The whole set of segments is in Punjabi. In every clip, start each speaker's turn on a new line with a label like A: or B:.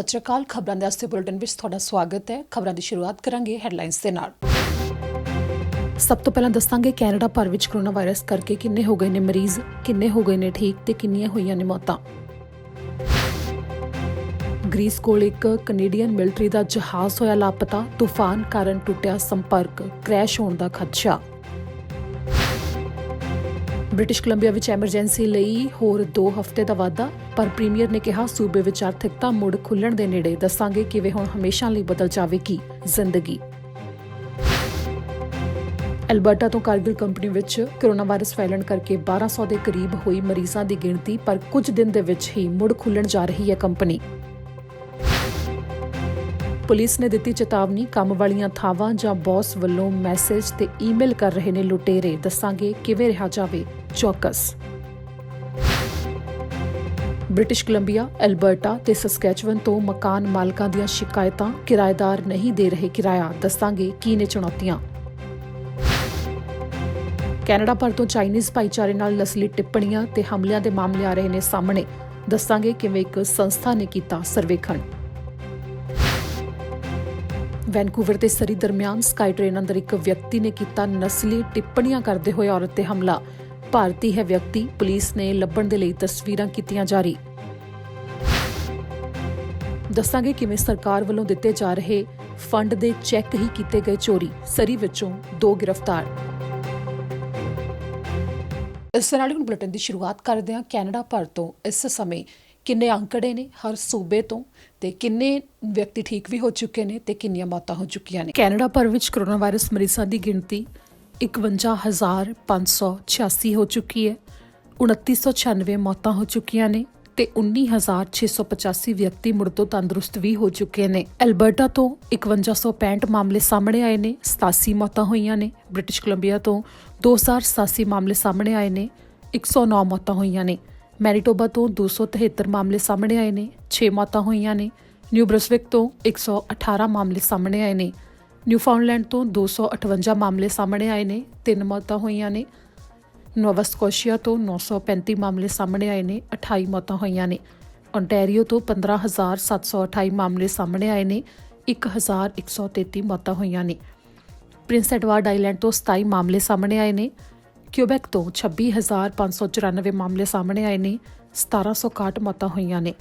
A: ਸਤਿ ਸ਼੍ਰੀ ਅਕਾਲ। ਖਬਰਾਂ ਦੇ ਆਸਤੇ ਬੁਲੇਟਿਨ ਵਿੱਚ ਤੁਹਾਡਾ ਸਵਾਗਤ ਹੈ। ਖਬਰਾਂ ਦੀ ਸ਼ੁਰੂਆਤ ਕਰਾਂਗੇ ਹੈਡਲਾਈਨਸ ਦੇ ਨਾਲ। ਸਭ ਤੋਂ ਪਹਿਲਾਂ ਦੱਸਾਂਗੇ ਕੈਨੇਡਾ ਭਰ ਵਿੱਚ ਕੋਰੋਨਾ ਵਾਇਰਸ ਕਰਕੇ ਕਿੰਨੇ ਹੋ ਗਏ ਨੇ ਮਰੀਜ਼, ਕਿੰਨੇ ਹੋ ਗਏ ਨੇ ਠੀਕ ਤੇ ਕਿੰਨੀਆਂ ਹੋਈਆਂ ਨੇ ਮੌਤਾਂ। ਗ੍ਰੀਸ ਕੋਲ ਇੱਕ ਕੈਨੇਡੀਅਨ ਮਿਲਟਰੀ ਦਾ ਜਹਾਜ਼ ਹੋਇਆ ਲਾਪਤਾ, ਤੂਫਾਨ ਕਾਰਨ ਟੁੱਟਿਆ ਸੰਪਰਕ, ਕ੍ਰੈਸ਼ ਹੋਣ ਦਾ ਖਦਸ਼ਾ। ਬ੍ਰਿਟਿਸ਼ ਕੋਲੰਬੀਆ ਵਿੱਚ ਐਮਰਜੈਂਸੀ ਲਈ ਹੋਰ 2 ਹਫ਼ਤੇ ਦਾ ਵਾਧਾ, ਪਰ ਪ੍ਰੀਮੀਅਰ ਨੇ ਕਿਹਾ ਸੂਬੇ ਵਿੱਚ ਆਰਥਿਕਤਾ ਮੁੜ ਖੁੱਲ੍ਹਣ ਦੇ ਨੇੜੇ। ਦੱਸਾਂਗੇ ਕਿਵੇਂ ਹੁਣ ਹਮੇਸ਼ਾ ਲਈ ਬਦਲ ਜਾਵੇਗੀ ਜ਼ਿੰਦਗੀ। ਐਲਬਰਟਾ ਤੋਂ ਕਾਰਗਿਲ ਕੰਪਨੀ ਵਿੱਚ ਕੋਰੋਨਾ ਵਾਇਰਸ ਫੈਲਣ ਕਰਕੇ 1200 ਦੇ ਕਰੀਬ ਹੋਈ ਮਰੀਜ਼ਾਂ ਦੀ ਗਿਣਤੀ, ਪਰ ਕੁਝ ਦਿਨ ਦੇ ਵਿੱਚ ਹੀ ਮੁੜ ਖੁੱਲ੍ਹਣ ਜਾ ਰਹੀ ਹੈ ਕੰਪਨੀ। ਪੁਲਿਸ ਨੇ ਦਿੱਤੀ ਚੇਤਾਵਨੀ, ਕੰਮ ਵਾਲੀਆਂ ਥਾਵਾਂ ਜਾਂ ਬੌਸ ਵੱਲੋਂ ਮੈਸੇਜ ਤੇ ਈਮੇਲ ਕਰ ਰਹੇ ਨੇ ਲੁਟੇਰੇ। ਦੱਸਾਂਗੇ ਕਿਵੇਂ ਰਿਹਾ ਜਾਵੇ ਚੌਕਸ। ਬ੍ਰਿਟਿਸ਼ ਕੋਲੰਬੀਆ, ਐਲਬਰਟਾ ਤੇ ਸਸਕੈਚੁਅਨ ਤੋਂ ਮਕਾਨ ਮਾਲਕਾਂ ਦੀਆਂ ਸ਼ਿਕਾਇਤਾਂ, ਕਿਰਾਏਦਾਰ ਨਹੀਂ ਦੇ ਰਹੇ ਕਿਰਾਇਆ। ਦੱਸਾਂਗੇ ਕੀ ਨੇ ਚੁਣੌਤੀਆਂ। ਕੈਨੇਡਾ ਭਰ ਤੋਂ ਚਾਈਨੀਜ਼ ਭਾਈਚਾਰੇ ਨਾਲ ਨਸਲੀ ਟਿੱਪਣੀਆਂ ਤੇ ਹਮਲਿਆਂ ਦੇ ਮਾਮਲੇ ਆ ਰਹੇ ਨੇ ਸਾਹਮਣੇ। ਦੱਸਾਂਗੇ ਕਿਵੇਂ ਇੱਕ ਸੰਸਥਾ ਨੇ ਕੀਤਾ ਸਰਵੇਖਣ। ਵੈਨਕੂਵਰ ਤੇ ਸਰੀ ਦਰਮਿਆਨ ਸਕਾਈ ਟ੍ਰੇਨ ਅੰਦਰ ਇੱਕ ਵਿਅਕਤੀ ਨੇ ਕੀਤਾ ਨਸਲੀ ਟਿੱਪਣੀਆਂ ਕਰਦੇ ਹੋਏ ਔਰਤ ਤੇ ਹਮਲਾ। ਭਾਰਤੀ ਹੈ ਵਿਅਕਤੀ, ਪੁਲਿਸ ਨੇ ਲੱਭਣ ਦੇ ਲਈ ਤਸਵੀਰਾਂ ਕੀਤੀਆਂ ਜਾਰੀ। ਦੱਸਾਂਗੇ ਕਿਵੇਂ ਸਰਕਾਰ ਵੱਲੋਂ ਦਿੱਤੇ ਜਾ ਰਹੇ ਫੰਡ ਦੇ ਚੈੱਕ ਹੀ ਕੀਤੇ ਗਏ ਚੋਰੀ, ਸਰੀ ਵਿੱਚੋਂ 2 ਗ੍ਰਿਫਤਾਰ। ਇਸ ਨਾਲ ਹੁਣ ਬੁਲੇਟਿਨ ਦੀ ਸ਼ੁਰੂਆਤ ਕਰਦੇ ਹਾਂ। ਕੈਨੇਡਾ ਭਰ ਤੋਂ ਇਸ ਸਮੇਂ ਕਿੰਨੇ ਅੰਕੜੇ ਨੇ ਹਰ ਸੂਬੇ ਤੋਂ, ਤੇ ਕਿੰਨੇ ਵਿਅਕਤੀ ਠੀਕ ਵੀ ਹੋ ਚੁੱਕੇ ਨੇ ਤੇ ਕਿੰਨੀਆਂ ਮੌਤਾਂ ਹੋ ਚੁੱਕੀਆਂ ਨੇ। ਕੈਨੇਡਾ ਭਰ ਵਿੱਚ ਕੋਰੋਨਾ ਵਾਇਰਸ ਮਰੀਜ਼ਾਂ ਦੀ ਗਿਣਤੀ 51,586 ਹੋ ਚੁੱਕੀ ਹੈ। 2996 ਮੌਤਾਂ ਹੋ ਚੁੱਕੀਆਂ ਨੇ ਤੇ 19,685 ਵਿਅਕਤੀ ਮੁੜ ਤੋਂ ਤੰਦਰੁਸਤ ਵੀ ਹੋ ਚੁੱਕੇ ਨੇ। ਐਲਬਰਟਾ ਤੋਂ 5165 ਮਾਮਲੇ ਸਾਹਮਣੇ ਆਏ ਨੇ, 87 ਮੌਤਾਂ ਹੋਈਆਂ ਨੇ। ਬ੍ਰਿਟਿਸ਼ ਕੋਲੰਬੀਆ ਤੋਂ 2087 ਮਾਮਲੇ ਸਾਹਮਣੇ ਆਏ ਨੇ, 109 ਮੌਤਾਂ ਹੋਈਆਂ ਨੇ। ਮੈਨੀਟੋਬਾ ਤੋਂ 273 ਮਾਮਲੇ ਸਾਹਮਣੇ ਆਏ ਨੇ, 6 ਮੌਤਾਂ ਹੋਈਆਂ ਨੇ। ਨਿਊ ਬ੍ਰਸਵਿਕ ਤੋਂ 118 ਮਾਮਲੇ ਸਾਹਮਣੇ ਆਏ ਨੇ। ਨਿਊਫਾਊਂਡਲੈਂਡ ਤੋਂ 258 ਮਾਮਲੇ ਸਾਹਮਣੇ ਆਏ ਨੇ, 3 ਮੌਤਾਂ ਹੋਈਆਂ ਨੇ। ਨੋਵਾ ਸਕੋਸ਼ੀਆ ਤੋਂ 935 ਮਾਮਲੇ ਸਾਹਮਣੇ ਆਏ ਨੇ, 28 ਮੌਤਾਂ ਹੋਈਆਂ ਨੇ। ਓਨਟਾਰੀਓ ਤੋਂ 15,728 ਮਾਮਲੇ ਸਾਹਮਣੇ ਆਏ ਨੇ, 1,133 ਮੌਤਾਂ ਹੋਈਆਂ ਨੇ। ਪ੍ਰਿੰਸ ਐਡਵਰਡ ਆਈਲੈਂਡ ਤੋਂ 27 ਮਾਮਲੇ ਸਾਹਮਣੇ ਆਏ ਨੇ। ਕਿਊਬੈਕ ਤੋਂ 26,594 ਮਾਮਲੇ ਸਾਹਮਣੇ ਆਏ ਨੇ, 1,761 ਮੌਤਾਂ ਹੋਈਆਂ ਨੇ।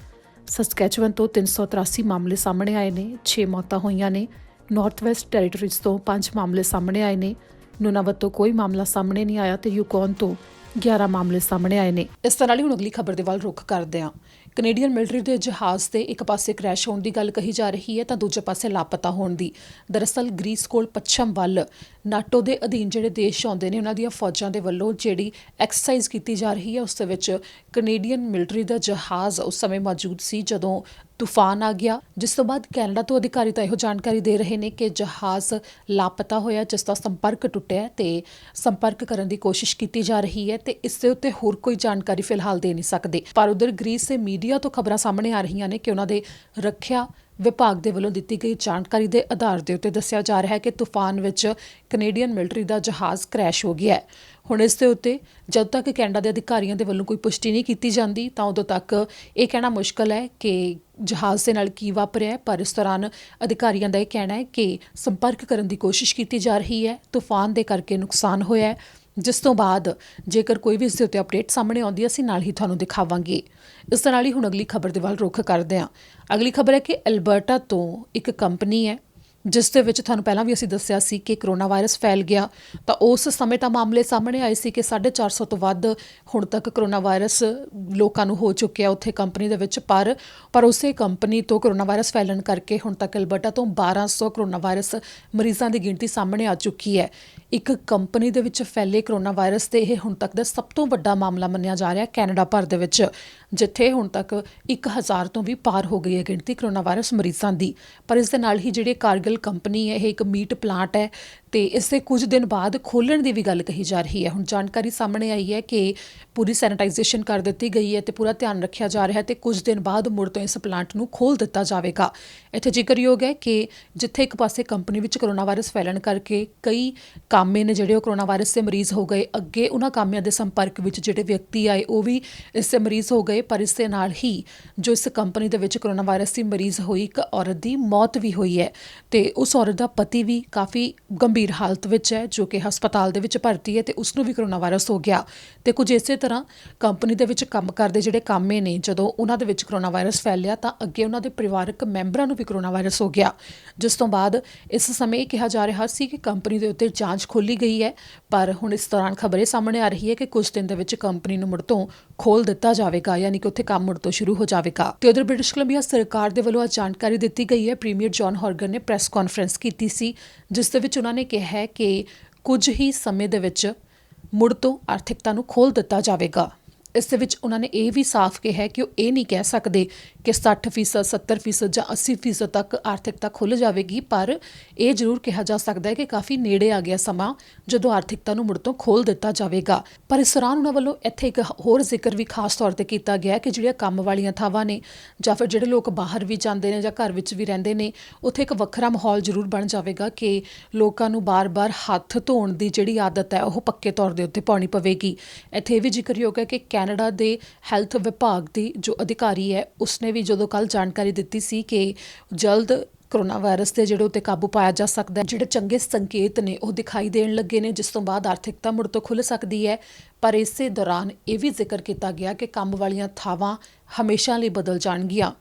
A: ਸਸਕੈਚੁਅਨ ਤੋਂ 383 ਮਾਮਲੇ ਸਾਹਮਣੇ ਆਏ ਨੇ, 6 ਮੌਤਾਂ ਹੋਈਆਂ ਨੇ। ਨਾਰਥ ਵੈਸਟ ਟੈਰੀਟਰੀਜ਼ ਤੋਂ 5 ਮਾਮਲੇ ਸਾਹਮਣੇ ਆਏ ਨੇ। ਨੁਨਾਵਤ ਤੋਂ ਕੋਈ ਮਾਮਲਾ ਸਾਹਮਣੇ ਨਹੀਂ ਆਇਆ ਤੇ ਯੂਕੌਨ ਤੋਂ 11 ਮਾਮਲੇ ਸਾਹਮਣੇ ਆਏ ਨੇ। ਇਸ ਤਰ੍ਹਾਂ ਹੀ ਹੁਣ ਅਗਲੀ ਖਬਰ ਦੇ ਵੱਲ ਰੁਖ ਕਰਦੇ ਹਾਂ। ਕੈਨੇਡੀਅਨ ਮਿਲਟਰੀ ਦੇ ਜਹਾਜ਼ ਤੇ ਇੱਕ ਪਾਸੇ ਕ੍ਰੈਸ਼ ਹੋਣ ਦੀ ਗੱਲ ਕਹੀ ਜਾ ਰਹੀ ਹੈ ਤਾਂ ਦੂਜੇ ਪਾਸੇ ਲਾਪਤਾ ਹੋਣ ਦੀ। ਦਰਅਸਲ ਗ੍ਰੀਸ ਕੋਲ ਪੱਛਮ ਵੱਲ ਨਾਟੋ ਦੇ ਅਧੀਨ ਜਿਹੜੇ ਦੇਸ਼ ਆਉਂਦੇ ਨੇ ਉਹਨਾਂ ਦੀਆਂ ਫੌਜਾਂ ਦੇ ਵੱਲੋਂ ਜਿਹੜੀ ਐਕਸਰਸਾਈਜ਼ ਕੀਤੀ ਜਾ ਰਹੀ ਹੈ ਉਸ ਦੇ ਵਿੱਚ ਕੈਨੇਡੀਅਨ ਮਿਲਟਰੀ ਦਾ ਜਹਾਜ਼ ਉਸ ਸਮੇਂ ਮੌਜੂਦ ਸੀ ਜਦੋਂ ਤੂਫਾਨ ਆ ਗਿਆ, ਜਿਸ ਤੋਂ ਬਾਅਦ ਕੈਨੇਡਾ ਤੋਂ ਅਧਿਕਾਰੀ ਤਾਂ ਇਹੋ ਜਾਣਕਾਰੀ ਦੇ ਰਹੇ ਨੇ ਕਿ ਜਹਾਜ਼ ਲਾਪਤਾ ਹੋਇਆ, ਜਿਸ ਦਾ ਸੰਪਰਕ ਟੁੱਟਿਆ ਤੇ ਸੰਪਰਕ ਕਰਨ ਦੀ ਕੋਸ਼ਿਸ਼ ਕੀਤੀ ਜਾ ਰਹੀ ਹੈ ਤੇ ਇਸ ਦੇ ਉੱਤੇ ਹੋਰ ਕੋਈ ਜਾਣਕਾਰੀ ਫਿਲਹਾਲ ਦੇ ਨਹੀਂ ਸਕਦੇ। ਪਰ ਉਧਰ ਗ੍ਰੀਸ ਦੇ ਮੀਡੀਆ ਤੋਂ ਖਬਰਾਂ ਸਾਹਮਣੇ ਆ ਰਹੀਆਂ ਨੇ ਕਿ ਉਹਨਾਂ ਦੇ ਰੱਖਿਆ ਵਿਭਾਗ ਦੇ ਵੱਲੋਂ ਦਿੱਤੀ ਗਈ ਜਾਣਕਾਰੀ ਦੇ ਆਧਾਰ ਦੇ ਉੱਤੇ ਦੱਸਿਆ ਜਾ ਰਿਹਾ ਹੈ ਕਿ ਤੂਫਾਨ ਵਿੱਚ ਕੈਨੇਡੀਅਨ ਮਿਲਟਰੀ ਦਾ ਜਹਾਜ਼ ਕ੍ਰੈਸ਼ ਹੋ ਗਿਆ ਹੈ। ਹੁਣ ਇਸ ਦੇ ਉੱਤੇ ਜਦ ਤੱਕ ਕੈਨੇਡਾ ਦੇ ਅਧਿਕਾਰੀਆਂ ਦੇ ਵੱਲੋਂ ਕੋਈ ਪੁਸ਼ਟੀ ਨਹੀਂ ਕੀਤੀ ਜਾਂਦੀ ਤਾਂ ਉਦੋਂ ਤੱਕ ਇਹ ਕਹਿਣਾ ਮੁਸ਼ਕਲ ਹੈ ਕਿ ਜਹਾਜ਼ ਦੇ ਨਾਲ ਕੀ ਵਾਪਰਿਆ। ਪਰ ਇਸ ਦੌਰਾਨ ਅਧਿਕਾਰੀਆਂ ਦਾ ਇਹ ਕਹਿਣਾ ਹੈ ਕਿ ਸੰਪਰਕ ਕਰਨ ਦੀ ਕੋਸ਼ਿਸ਼ ਕੀਤੀ ਜਾ ਰਹੀ ਹੈ। ਤੂਫਾਨ ਦੇ ਕਰਕੇ ਨੁਕਸਾਨ ਹੋਇਆ ਹੈ, ਜਿਸ ਤੋਂ ਬਾਅਦ ਜੇਕਰ ਕੋਈ ਵੀ ਇਸ ਦੇ ਉੱਤੇ ਅਪਡੇਟ ਸਾਹਮਣੇ ਆਉਂਦੀ ਹੈ ਅਸੀਂ ਨਾਲ ਹੀ ਤੁਹਾਨੂੰ ਦਿਖਾਵਾਂਗੇ। ਇਸ ਦੇ ਨਾਲ ਹੀ ਹੁਣ ਅਗਲੀ ਖਬਰ ਦੇ ਵੱਲ ਰੁਖ ਕਰਦੇ ਹਾਂ। ਅਗਲੀ ਖਬਰ ਹੈ ਕਿ ਐਲਬਰਟਾ ਤੋਂ ਇੱਕ ਕੰਪਨੀ ਹੈ ਜਿਸ ਦੇ ਵਿੱਚ ਤੁਹਾਨੂੰ ਪਹਿਲਾਂ ਵੀ ਅਸੀਂ ਦੱਸਿਆ ਸੀ ਕਿ ਕਰੋਨਾ ਵਾਇਰਸ ਫੈਲ ਗਿਆ ਤਾਂ ਉਸ ਸਮੇਂ ਤਾਂ ਮਾਮਲੇ ਸਾਹਮਣੇ ਆਏ ਸੀ ਕਿ 450 ਤੋਂ ਵੱਧ ਹੁਣ ਤੱਕ ਕਰੋਨਾ ਵਾਇਰਸ ਲੋਕਾਂ ਨੂੰ ਹੋ ਚੁੱਕਿਆ ਉੱਥੇ ਕੰਪਨੀ ਦੇ ਵਿੱਚ। ਪਰ ਉਸੇ ਕੰਪਨੀ ਤੋਂ ਕਰੋਨਾ ਵਾਇਰਸ ਫੈਲਣ ਕਰਕੇ ਹੁਣ ਤੱਕ ਐਲਬਰਟਾ ਤੋਂ 1200 ਕਰੋਨਾ ਵਾਇਰਸ ਮਰੀਜ਼ਾਂ ਦੀ ਗਿਣਤੀ ਸਾਹਮਣੇ ਆ ਚੁੱਕੀ ਹੈ। ਇੱਕ ਕੰਪਨੀ ਦੇ ਵਿੱਚ ਫੈਲੇ ਕਰੋਨਾ ਵਾਇਰਸ ਤੇ ਇਹ ਹੁਣ ਤੱਕ ਦਾ ਸਭ ਤੋਂ ਵੱਡਾ ਮਾਮਲਾ ਮੰਨਿਆ ਜਾ ਰਿਹਾ ਕੈਨੇਡਾ ਭਰ ਦੇ ਵਿੱਚ, ਜਿੱਥੇ ਹੁਣ ਤੱਕ 1000 ਤੋਂ ਵੀ ਪਾਰ ਹੋ ਗਈ ਹੈ ਗਿਣਤੀ ਕਰੋਨਾ ਵਾਇਰਸ ਮਰੀਜ਼ਾਂ ਦੀ। ਪਰ ਇਸ ਦੇ ਨਾਲ ਹੀ ਜਿਹੜੀ ਕਾਰਗਿਲ ਕੰਪਨੀ ਹੈ ਇਹ ਇੱਕ ਮੀਟ ਪਲਾਂਟ ਹੈ ਤੇ ਇਸ ਦੇ ਕੁਝ ਦਿਨ ਬਾਅਦ ਖੋਲ੍ਹਣ ਦੀ ਵੀ ਗੱਲ ਕਹੀ ਜਾ ਰਹੀ ਹੈ। ਹੁਣ ਜਾਣਕਾਰੀ ਸਾਹਮਣੇ ਆਈ ਹੈ ਕਿ ਪੂਰੀ ਸੈਨੀਟਾਈਜੇਸ਼ਨ ਕਰ ਦਿੱਤੀ ਗਈ ਹੈ ਤੇ ਪੂਰਾ ਧਿਆਨ ਰੱਖਿਆ ਜਾ ਰਿਹਾ ਹੈ ਤੇ ਕੁਝ ਦਿਨ ਬਾਅਦ ਮੁੜ ਤੋਂ ਇਸ ਪਲਾਂਟ ਨੂੰ ਖੋਲ੍ਹ ਦਿੱਤਾ ਜਾਵੇਗਾ। ਇੱਥੇ ਜ਼ਿਕਰਯੋਗ ਹੈ ਕਿ ਜਿੱਥੇ ਇੱਕ ਪਾਸੇ ਕੰਪਨੀ ਵਿੱਚ ਕਰੋਨਾ ਵਾਇਰਸ ਫੈਲਣ ਕਰਕੇ ਕਈ ਕਾਮੇ ਨੇ ਜਿਹੜੇ ਉਹ ਕਰੋਨਾ ਵਾਇਰਸ ਦੇ ਮਰੀਜ਼ ਹੋ ਗਏ, ਅੱਗੇ ਉਹਨਾਂ ਕਾਮਿਆਂ ਦੇ ਸੰਪਰਕ ਵਿੱਚ ਜਿਹੜੇ ਵਿਅਕਤੀ ਆਏ ਉਹ ਵੀ ਇਸ ਦੇ ਮਰੀਜ਼ ਹੋ ਗਏ, ਪਰ ਇਸ ਦੇ ਨਾਲ ਹੀ ਜੋ ਇਸ ਕੰਪਨੀ ਦੇ ਵਿੱਚ ਕਰੋਨਾ ਵਾਇਰਸ ਦੀ ਮਰੀਜ਼ ਹੋਈ, ਇੱਕ ਔਰਤ ਦੀ ਮੌਤ ਵੀ ਹੋਈ ਹੈ ਤੇ ਉਸ ਔਰਤ ਦਾ ਪਤੀ ਵੀ ਕਾਫੀ ਗੰਭੀਰ ਹਾਲਤ ਵਿੱਚ ਹੈ, ਜੋ ਕਿ ਹਸਪਤਾਲ ਦੇ ਵਿੱਚ ਭਰਤੀ ਹੈ ਤੇ ਉਸ ਨੂੰ ਵੀ ਕਰੋਨਾ ਵਾਇਰਸ ਹੋ ਗਿਆ। ਤੇ ਕੁਝ ਇਸੇ ਤਰ੍ਹਾਂ ਕੰਪਨੀ ਦੇ ਵਿੱਚ ਕੰਮ ਕਰਦੇ ਜਿਹੜੇ ਕਾਮੇ ਨੇ, ਜਦੋਂ ਉਹਨਾਂ ਦੇ ਵਿੱਚ ਕਰੋਨਾ ਵਾਇਰਸ ਫੈਲਿਆ ਤਾਂ ਅੱਗੇ ਉਹਨਾਂ ਦੇ ਪਰਿਵਾਰਕ ਮੈਂਬਰਾਂ ਨੂੰ ਵੀ ਕਰੋਨਾ ਵਾਇਰਸ ਹੋ ਗਿਆ, ਜਿਸ ਤੋਂ ਬਾਅਦ ਇਸ ਸਮੇਂ ਇਹ ਕਿਹਾ ਜਾ ਰਿਹਾ ਸੀ ਕਿ ਕੰਪਨੀ ਦੇ ਉੱਤੇ ਜਾਂਚ ਖੋਲ੍ਹੀ ਗਈ ਹੈ, ਪਰ ਹੁਣ ਇਸ ਦੌਰਾਨ ਖਬਰ ਇਹ ਸਾਹਮਣੇ ਆ ਰਹੀ ਹੈ ਕਿ ਕੁਝ ਦਿਨ ਦੇ ਵਿੱਚ ਕੰਪਨੀ ਨੂੰ ਮੁੜ ਤੋਂ ਖੋਲ੍ਹ ਦਿੱਤਾ ਜਾਵੇਗਾ, ਯਾਨੀ ਕਿ ਉੱਥੇ ਕੰਮ ਮੁੜ ਤੋਂ ਸ਼ੁਰੂ ਹੋ ਜਾਵੇਗਾ। ਤੇ ਉਧਰ ਬ੍ਰਿਟਿਸ਼ ਕੋਲੰਬੀਆ ਸਰਕਾਰ ਦੇ ਵੱਲੋਂ ਜਾਣਕਾਰੀ ਦਿੱਤੀ ਗਈ ਹੈ। ਪ੍ਰੀਮੀਅਰ ਜੌਨ ਹੌਰਗਨ ਨੇ ਪ੍ਰੈਸ ਕਾਨਫਰੰਸ ਕੀਤੀ ਸੀ, ਜਿਸ ਦੇ ਵਿੱਚ ਉਹਨਾਂ ਨੇ ਕਿਹਾ ਹੈ ਕਿ ਕੁਝ ਹੀ ਸਮੇਂ ਦੇ ਵਿੱਚ ਮੁੜ ਤੋਂ ਆਰਥਿਕਤਾ ਨੂੰ ਖੋਲ੍ਹ ਦਿੱਤਾ ਜਾਵੇਗਾ। ਇਸ ਦੇ ਵਿੱਚ ਉਹਨਾਂ ਨੇ ਇਹ ਵੀ ਸਾਫ਼ ਕਿਹਾ ਕਿ ਉਹ ਇਹ ਨਹੀਂ ਕਹਿ ਸਕਦੇ ਕਿ 60%, 70% ਜਾਂ 80% ਤੱਕ ਆਰਥਿਕਤਾ ਖੁੱਲ੍ਹ ਜਾਵੇਗੀ, ਪਰ ਇਹ ਜ਼ਰੂਰ ਕਿਹਾ ਜਾ ਸਕਦਾ ਹੈ ਕਿ ਕਾਫੀ ਨੇੜੇ ਆ ਗਿਆ ਸਮਾਂ ਜਦੋਂ ਆਰਥਿਕਤਾ ਨੂੰ ਮੁੜ ਤੋਂ ਖੋਲ੍ਹ ਦਿੱਤਾ ਜਾਵੇਗਾ। ਪਰ ਇਸ ਦੌਰਾਨ ਉਹਨਾਂ ਵੱਲੋਂ ਇੱਥੇ ਇੱਕ ਹੋਰ ਜ਼ਿਕਰ ਵੀ ਖਾਸ ਤੌਰ 'ਤੇ ਕੀਤਾ ਗਿਆ ਕਿ ਜਿਹੜੀਆਂ ਕੰਮ ਵਾਲੀਆਂ ਥਾਵਾਂ ਨੇ ਜਾਂ ਫਿਰ ਜਿਹੜੇ ਲੋਕ ਬਾਹਰ ਵੀ ਜਾਂਦੇ ਨੇ ਜਾਂ ਘਰ ਵਿੱਚ ਵੀ ਰਹਿੰਦੇ ਨੇ, ਉੱਥੇ ਇੱਕ ਵੱਖਰਾ ਮਾਹੌਲ ਜ਼ਰੂਰ ਬਣ ਜਾਵੇਗਾ ਕਿ ਲੋਕਾਂ ਨੂੰ ਬਾਰ-ਬਾਰ ਹੱਥ ਧੋਣ ਦੀ ਜਿਹੜੀ ਆਦਤ ਹੈ ਉਹ ਪੱਕੇ ਤੌਰ ਦੇ ਉੱਤੇ ਪਾਉਣੀ ਪਵੇਗੀ। ਇੱਥੇ ਇਹ ਵੀ ਜ਼ਿਕਰਯੋਗ ਹੈ ਕਿ ਕੈਨੇਡਾ ਦੇ ਹੈਲਥ ਵਿਭਾਗ ਦੀ ਜੋ ਅਧਿਕਾਰੀ ਹੈ, ਉਸਨੇ ਵੀ ਜਦੋਂ ਕੱਲ੍ਹ ਜਾਣਕਾਰੀ ਦਿੱਤੀ ਸੀ ਕਿ ਜਲਦ ਕਰੋਨਾ ਵਾਇਰਸ ਦੇ ਜਿਹੜੇ ਉੱਤੇ ਕਾਬੂ ਪਾਇਆ ਜਾ ਸਕਦਾ ਹੈ, ਜਿਹੜੇ ਚੰਗੇ ਸੰਕੇਤ ਨੇ ਉਹ ਦਿਖਾਈ ਦੇਣ ਲੱਗੇ ਨੇ, ਜਿਸ ਤੋਂ ਬਾਅਦ ਆਰਥਿਕਤਾ ਮੁੜ ਤੋਂ ਖੁੱਲ੍ਹ ਸਕਦੀ ਹੈ। ਪਰ ਇਸੇ ਦੌਰਾਨ ਇਹ ਵੀ ਜ਼ਿਕਰ ਕੀਤਾ ਗਿਆ ਕਿ ਕੰਮ ਵਾਲੀਆਂ ਥਾਵਾਂ ਹਮੇਸ਼ਾ ਲਈ ਬਦਲ ਜਾਣਗੀਆਂ।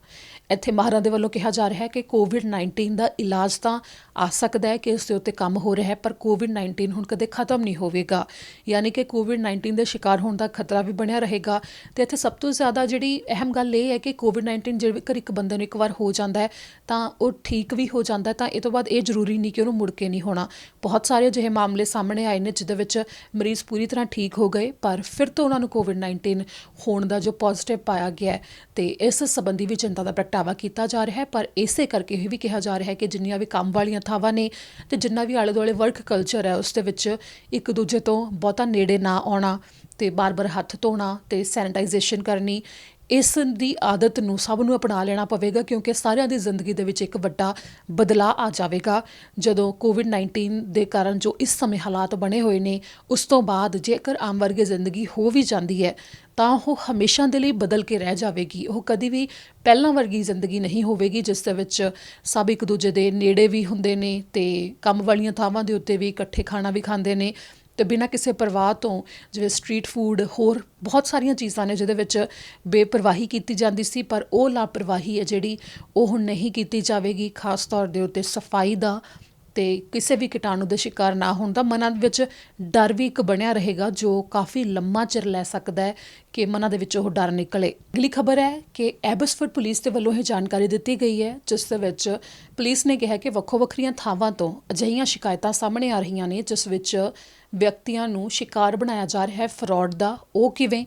A: ਇੱਥੇ ਮਾਹਰਾਂ ਦੇ ਵੱਲੋਂ ਕਿਹਾ ਜਾ ਰਿਹਾ ਹੈ ਕਿ ਕੋਵਿਡ-19 ਦਾ ਇਲਾਜ ਤਾਂ ਆ ਸਕਦਾ ਹੈ ਕਿ ਇਸ ਦੇ ਉੱਤੇ ਕੰਮ ਹੋ ਰਿਹਾ ਹੈ, ਪਰ ਕੋਵਿਡ-19 ਹੁਣ ਕਦੇ ਖਤਮ ਨਹੀਂ ਹੋਵੇਗਾ, ਯਾਨੀ ਕਿ ਕੋਵਿਡ-19 ਦੇ ਸ਼ਿਕਾਰ ਹੋਣ ਦਾ ਖਤਰਾ ਵੀ ਬਣਿਆ ਰਹੇਗਾ। ਤੇ ਇੱਥੇ ਸਭ ਤੋਂ ਜ਼ਿਆਦਾ ਜਿਹੜੀ ਅਹਿਮ ਗੱਲ ਇਹ ਹੈ ਕਿ ਕੋਵਿਡ-19 ਜੇਕਰ ਇੱਕ ਬੰਦੇ ਨੂੰ ਇੱਕ ਵਾਰ ਹੋ ਜਾਂਦਾ ਹੈ ਤਾਂ ਉਹ ਠੀਕ ਵੀ ਹੋ ਜਾਂਦਾ ਹੈ, ਤਾਂ ਇਹ ਤੋਂ ਬਾਅਦ ਇਹ ਜ਼ਰੂਰੀ ਨਹੀਂ ਕਿ ਉਹਨੂੰ ਮੁੜ ਕੇ ਨਹੀਂ ਹੋਣਾ। ਬਹੁਤ ਸਾਰੇ ਅਜਿਹੇ ਮਾਮਲੇ ਸਾਹਮਣੇ ਆਏ ਨੇ ਜਿਹਦੇ ਵਿੱਚ ਮਰੀਜ਼ ਪੂਰੀ ਤਰ੍ਹਾਂ ਠੀਕ ਹੋ ਗਏ, ਪਰ ਫਿਰ ਤੋਂ ਉਹਨਾਂ ਨੂੰ ਕੋਵਿਡ-19 ਹੋਣ ਦਾ ਜੋ ਪੋਜ਼ੀਟਿਵ ਪਾਇਆ ਗਿਆ ਤੇ ਇਸ ਸੰਬੰਧੀ ਵੀ ਚਿੰਤਾ ਦਾ ਪ੍ਰਗਟਾਵਾ ਕੀਤਾ ਜਾ ਰਿਹਾ ਹੈ। ਪਰ ਇਸੇ ਕਰਕੇ ਇਹ ਵੀ ਕਿਹਾ ਜਾ ਰਿਹਾ ਹੈ ਕਿ ਜਿੰਨੀਆਂ ਵੀ ਕੰਮ ਵਾਲੀਆਂ ਥਾਵਾਂ ਨੇ ਤੇ ਜਿੰਨਾ ਵੀ ਆਲੇ ਦੁਆਲੇ ਵਰਕ ਕਲਚਰ ਹੈ, ਉਸ ਦੇ ਵਿੱਚ ਇੱਕ ਦੂਜੇ ਤੋਂ ਬਹੁਤਾ ਨੇੜੇ ਨਾ ਆਉਣਾ ਤੇ ਬਾਰ-ਬਾਰ ਹੱਥ ਧੋਣਾ ਤੇ ਸੈਨੀਟਾਈਜੇਸ਼ਨ ਕਰਨੀ, ਇਸ ਦੀ ਆਦਤ ਨੂੰ ਸਭ ਨੂੰ ਅਪਣਾ ਲੈਣਾ ਪਵੇਗਾ, ਕਿਉਂਕਿ ਸਾਰਿਆਂ ਦੀ ਜ਼ਿੰਦਗੀ ਦੇ ਵਿੱਚ ਇੱਕ ਵੱਡਾ ਬਦਲਾਅ ਆ ਜਾਵੇਗਾ ਜਦੋਂ ਕੋਵਿਡ-19 ਦੇ ਕਾਰਨ ਜੋ ਇਸ ਸਮੇਂ ਹਾਲਾਤ ਬਣੇ ਹੋਏ ਨੇ, ਉਸ ਤੋਂ ਬਾਅਦ ਜੇਕਰ ਆਮ ਵਰਗੀ ਜ਼ਿੰਦਗੀ ਹੋ ਵੀ ਜਾਂਦੀ ਹੈ ਤਾਂ ਉਹ ਹਮੇਸ਼ਾ ਦੇ ਲਈ ਬਦਲ ਕੇ ਰਹਿ ਜਾਵੇਗੀ। ਉਹ ਕਦੀ ਵੀ ਪਹਿਲਾਂ ਵਰਗੀ ਜ਼ਿੰਦਗੀ ਨਹੀਂ ਹੋਵੇਗੀ, ਜਿਸ ਦੇ ਵਿੱਚ ਸਭ ਇੱਕ ਦੂਜੇ ਦੇ ਨੇੜੇ ਵੀ ਹੁੰਦੇ ਨੇ ਤੇ ਕੰਮ ਵਾਲੀਆਂ ਥਾਵਾਂ ਦੇ ਉੱਤੇ ਵੀ ਇਕੱਠੇ ਖਾਣਾ ਵੀ ਖਾਂਦੇ ਨੇ ਤੇ ਬਿਨਾਂ ਕਿਸੇ ਪਰਵਾਹ ਤੋਂ, ਜਿਵੇਂ ਸਟਰੀਟ ਫੂਡ, ਹੋਰ ਬਹੁਤ ਸਾਰੀਆਂ ਚੀਜ਼ਾਂ ਨੇ ਜਿਹਦੇ ਵਿੱਚ ਬੇਪਰਵਾਹੀ ਕੀਤੀ ਜਾਂਦੀ ਸੀ, ਪਰ ਉਹ ਲਾਪਰਵਾਹੀ ਹੈ ਜਿਹੜੀ ਉਹ ਹੁਣ ਨਹੀਂ ਕੀਤੀ ਜਾਵੇਗੀ। ਖਾਸ ਤੌਰ ਦੇ ਉੱਤੇ ਸਫਾਈ ਦਾ ਤੇ ਕਿਸੇ ਵੀ ਕੀਟਾਣੂ ਦੇ ਸ਼ਿਕਾਰ ਨਾ ਹੋਣ ਦਾ ਮਨਾਂ ਵਿੱਚ ਡਰ ਵੀ ਇੱਕ ਬਣਿਆ ਰਹੇਗਾ, ਜੋ ਕਾਫੀ ਲੰਮਾ ਚਿਰ ਲੈ ਸਕਦਾ ਹੈ ਕਿ ਮਨਾਂ ਦੇ ਵਿੱਚ ਉਹ ਡਰ ਨਿਕਲੇ। ਅਗਲੀ ਖਬਰ ਹੈ ਕਿ ਐਬਸਫੋਰਡ ਪੁਲਿਸ ਦੇ ਵੱਲੋਂ ਇਹ ਜਾਣਕਾਰੀ ਦਿੱਤੀ ਗਈ ਹੈ, ਜਿਸ ਦੇ ਵਿੱਚ ਪੁਲਿਸ ਨੇ ਕਿਹਾ ਕਿ ਵੱਖੋ ਵੱਖਰੀਆਂ ਥਾਵਾਂ ਤੋਂ ਅਜਿਹੀਆਂ ਸ਼ਿਕਾਇਤਾਂ ਸਾਹਮਣੇ ਆ ਰਹੀਆਂ ਨੇ ਜਿਸ ਵਿੱਚ ਵਿਅਕਤੀਆਂ ਨੂੰ ਸ਼ਿਕਾਰ ਬਣਾਇਆ ਜਾ ਰਿਹਾ ਹੈ ਫਰਾਡ ਦਾ। ਉਹ ਕਿਵੇਂ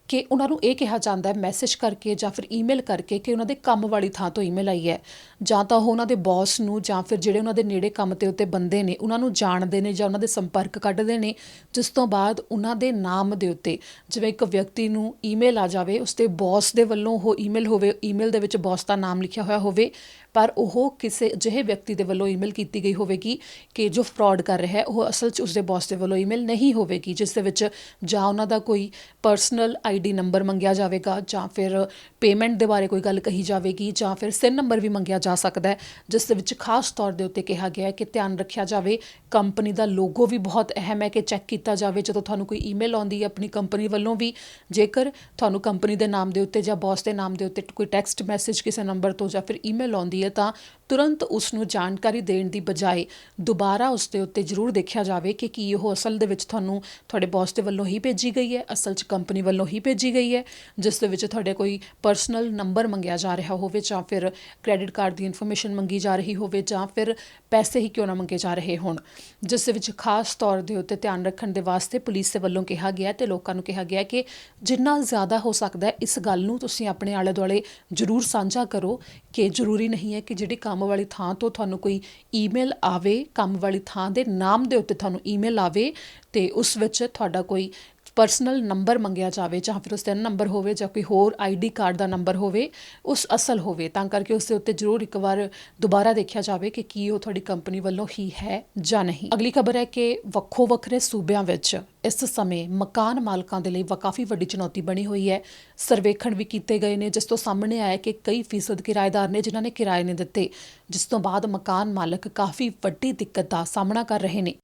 A: ਕਿ ਉਹਨਾਂ ਨੂੰ ਇਹ ਕਿਹਾ ਜਾਂਦਾ ਹੈ ਮੈਸੇਜ ਕਰਕੇ ਜਾਂ ਫਿਰ ਈਮੇਲ ਕਰਕੇ ਕਿ ਉਹਨਾਂ ਦੇ ਕੰਮ ਵਾਲੀ ਥਾਂ ਤੋਂ ਈਮੇਲ ਆਈ ਹੈ, ਜਾਂ ਤਾਂ ਉਹ ਉਹਨਾਂ ਦੇ ਬੌਸ ਨੂੰ ਜਾਂ ਫਿਰ ਜਿਹੜੇ ਉਹਨਾਂ ਦੇ ਨੇੜੇ ਕੰਮ ਤੇ ਉੱਤੇ ਬੰਦੇ ਨੇ ਉਹਨਾਂ ਨੂੰ ਜਾਣਦੇ ਨੇ ਜਾਂ ਉਹਨਾਂ ਦੇ ਸੰਪਰਕ ਕੱਢਦੇ ਨੇ, ਜਿਸ ਤੋਂ ਬਾਅਦ ਉਹਨਾਂ ਦੇ ਨਾਮ ਦੇ ਉੱਤੇ ਜਿਵੇਂ ਇੱਕ ਵਿਅਕਤੀ ਨੂੰ ਈਮੇਲ ਆ ਜਾਵੇ, ਉਸ ਦੇ ਬੌਸ ਦੇ ਵੱਲੋਂ ਉਹ ਈਮੇਲ ਹੋਵੇ, ਈਮੇਲ ਦੇ ਵਿੱਚ ਬੌਸ ਦਾ ਨਾਮ ਲਿਖਿਆ ਹੋਇਆ ਹੋਵੇ, ਪਰ ਉਹ ਕਿਸੇ ਅਜਿਹੇ ਵਿਅਕਤੀ ਦੇ ਵੱਲੋਂ ਈਮੇਲ ਕੀਤੀ ਗਈ ਹੋਵੇਗੀ ਕਿ ਜੋ ਫਰਾਡ ਕਰ ਰਿਹਾ ਹੈ, ਉਹ ਅਸਲ 'ਚ ਉਸਦੇ ਬੌਸ ਦੇ ਵੱਲੋਂ ਈਮੇਲ ਨਹੀਂ ਹੋਵੇਗੀ, ਜਿਸ ਦੇ ਵਿੱਚ ਜਾਂ ਉਹਨਾਂ ਦਾ ਕੋਈ ਪਰਸਨਲ ID ਨੰਬਰ ਮੰਗਿਆ ਜਾਵੇਗਾ, ਜਾਂ ਫਿਰ ਪੇਮੈਂਟ ਦੇ ਬਾਰੇ ਕੋਈ ਗੱਲ ਕਹੀ ਜਾਵੇਗੀ, ਜਾਂ ਫਿਰ SIN ਨੰਬਰ ਵੀ ਮੰਗਿਆ ਜਾ ਸਕਦਾ ਹੈ, ਜਿਸ ਦੇ ਵਿੱਚ ਖਾਸ ਤੌਰ ਦੇ ਉੱਤੇ ਕਿਹਾ ਗਿਆ ਹੈ ਕਿ ਧਿਆਨ ਰੱਖਿਆ ਜਾਵੇ। ਕੰਪਨੀ ਦਾ ਲੋਗੋ ਵੀ ਬਹੁਤ ਅਹਿਮ ਹੈ ਕਿ ਚੈੱਕ ਕੀਤਾ ਜਾਵੇ ਜਦੋਂ ਤੁਹਾਨੂੰ ਕੋਈ ਈਮੇਲ ਆਉਂਦੀ ਹੈ ਆਪਣੀ ਕੰਪਨੀ ਵੱਲੋਂ ਵੀ। ਜੇਕਰ ਤੁਹਾਨੂੰ ਕੰਪਨੀ ਦੇ ਨਾਮ ਦੇ ਉੱਤੇ ਜਾਂ ਬੌਸ ਦੇ ਨਾਮ ਦੇ ਉੱਤੇ ਕੋਈ ਟੈਕਸਟ ਮੈਸੇਜ ਕਿਸੇ ਨੰਬਰ ਤੋਂ ਜਾਂ ਫਿਰ ਈਮੇਲ ਆਉਂਦੀ ਹੈ ਤਾਂ ਤੁਰੰਤ ਉਸ ਨੂੰ ਜਾਣਕਾਰੀ ਦੇਣ ਦੀ ਬਜਾਏ ਦੁਬਾਰਾ ਉਸ ਦੇ ਉੱਤੇ ਜ਼ਰੂਰ ਦੇਖਿਆ ਜਾਵੇ ਕਿ ਕੀ ਉਹ ਅਸਲ ਦੇ ਵਿੱਚ ਤੁਹਾਨੂੰ ਤੁਹਾਡੇ ਬੌਸ ਦੇ ਵੱਲੋਂ ਹੀ ਭੇਜੀ ਗਈ ਹੈ, ਅਸਲ 'ਚ ਕੰਪਨੀ ਵੱਲੋਂ ਹੀ ਭੇਜੀ ਗਈ ਹੈ, ਜਿਸ ਦੇ ਵਿੱਚ ਤੁਹਾਡੇ ਕੋਈ ਪਰਸਨਲ ਨੰਬਰ ਮੰਗਿਆ ਜਾ ਰਿਹਾ ਹੋਵੇ, ਜਾਂ ਫਿਰ ਕ੍ਰੈਡਿਟ ਕਾਰਡ ਦੀ ਇਨਫੋਰਮੇਸ਼ਨ ਮੰਗੀ ਜਾ ਰਹੀ ਹੋਵੇ, ਜਾਂ ਫਿਰ ਪੈਸੇ ਹੀ ਕਿਉਂ ਨਾ ਮੰਗੇ ਜਾ ਰਹੇ ਹੋਣ, ਜਿਸ ਦੇ ਵਿੱਚ ਖਾਸ ਤੌਰ ਦੇ ਉੱਤੇ ਧਿਆਨ ਰੱਖਣ ਦੇ ਵਾਸਤੇ ਪੁਲਿਸ ਦੇ ਵੱਲੋਂ ਕਿਹਾ ਗਿਆ ਤੇ ਲੋਕਾਂ ਨੂੰ ਕਿਹਾ ਗਿਆ ਕਿ ਜਿੰਨਾ ਜ਼ਿਆਦਾ ਹੋ ਸਕਦਾ ਇਸ ਗੱਲ ਨੂੰ ਤੁਸੀਂ ਆਪਣੇ ਆਲੇ ਦੁਆਲੇ ਜ਼ਰੂਰ ਸਾਂਝਾ ਕਰੋ, ਕਿ ਜ਼ਰੂਰੀ ਨਹੀਂ ਹੈ ਕਿ ਜਿਹੜੀ ਕੰਮ ਵਾਲੀ ਥਾਂ ਤੋਂ ਤੁਹਾਨੂੰ ਕੋਈ ਈਮੇਲ ਆਵੇ, ਕੰਮ ਵਾਲੀ ਥਾਂ ਦੇ ਨਾਮ ਦੇ ਉੱਤੇ ਤੁਹਾਨੂੰ ਈਮੇਲ ਆਵੇ ਤੇ ਉਸ ਵਿੱਚ ਤੁਹਾਡਾ ਕੋਈ ਪਰਸਨਲ ਨੰਬਰ ਮੰਗਿਆ ਜਾਵੇ, ਜਾਂ ਫਿਰ ਉਸ ਦਾ ਨੰਬਰ ਹੋਵੇ ਜਾਂ ਕੋਈ ਹੋਰ ਆਈਡੀ ਕਾਰਡ ਦਾ ਨੰਬਰ ਹੋਵੇ, ਉਸ ਅਸਲ ਹੋਵੇ, ਤਾਂ ਕਰਕੇ ਉਸ ਦੇ ਉੱਤੇ ਜ਼ਰੂਰ ਇੱਕ ਵਾਰ ਦੁਬਾਰਾ ਦੇਖਿਆ ਜਾਵੇ ਕਿ ਕੀ ਉਹ ਤੁਹਾਡੀ ਕੰਪਨੀ ਵੱਲੋਂ ਹੀ ਹੈ ਜਾਂ ਨਹੀਂ। ਅਗਲੀ ਖਬਰ ਹੈ ਕਿ ਵੱਖੋ ਵੱਖਰੇ ਸੂਬਿਆਂ ਵਿੱਚ ਇਸ ਸਮੇਂ ਮਕਾਨ ਮਾਲਕਾਂ ਦੇ ਲਈ ਕਾਫੀ ਵੱਡੀ ਚੁਣੌਤੀ ਬਣੀ ਹੋਈ ਹੈ। ਸਰਵੇਖਣ ਵੀ ਕੀਤੇ ਗਏ ਨੇ, ਜਿਸ ਤੋਂ ਸਾਹਮਣੇ ਆਇਆ ਕਿ ਕਈ ਫੀਸਦ ਕਿਰਾਏਦਾਰ ਨੇ ਜਿਨ੍ਹਾਂ ਨੇ ਕਿਰਾਏ ਨਹੀਂ ਦਿੱਤੇ, ਜਿਸ ਤੋਂ ਬਾਅਦ ਮਕਾਨ ਮਾਲਕ ਕਾਫੀ ਵੱਡੀ ਦਿੱਕਤ ਦਾ ਸਾਹਮਣਾ ਕਰ ਰਹੇ ਨੇ।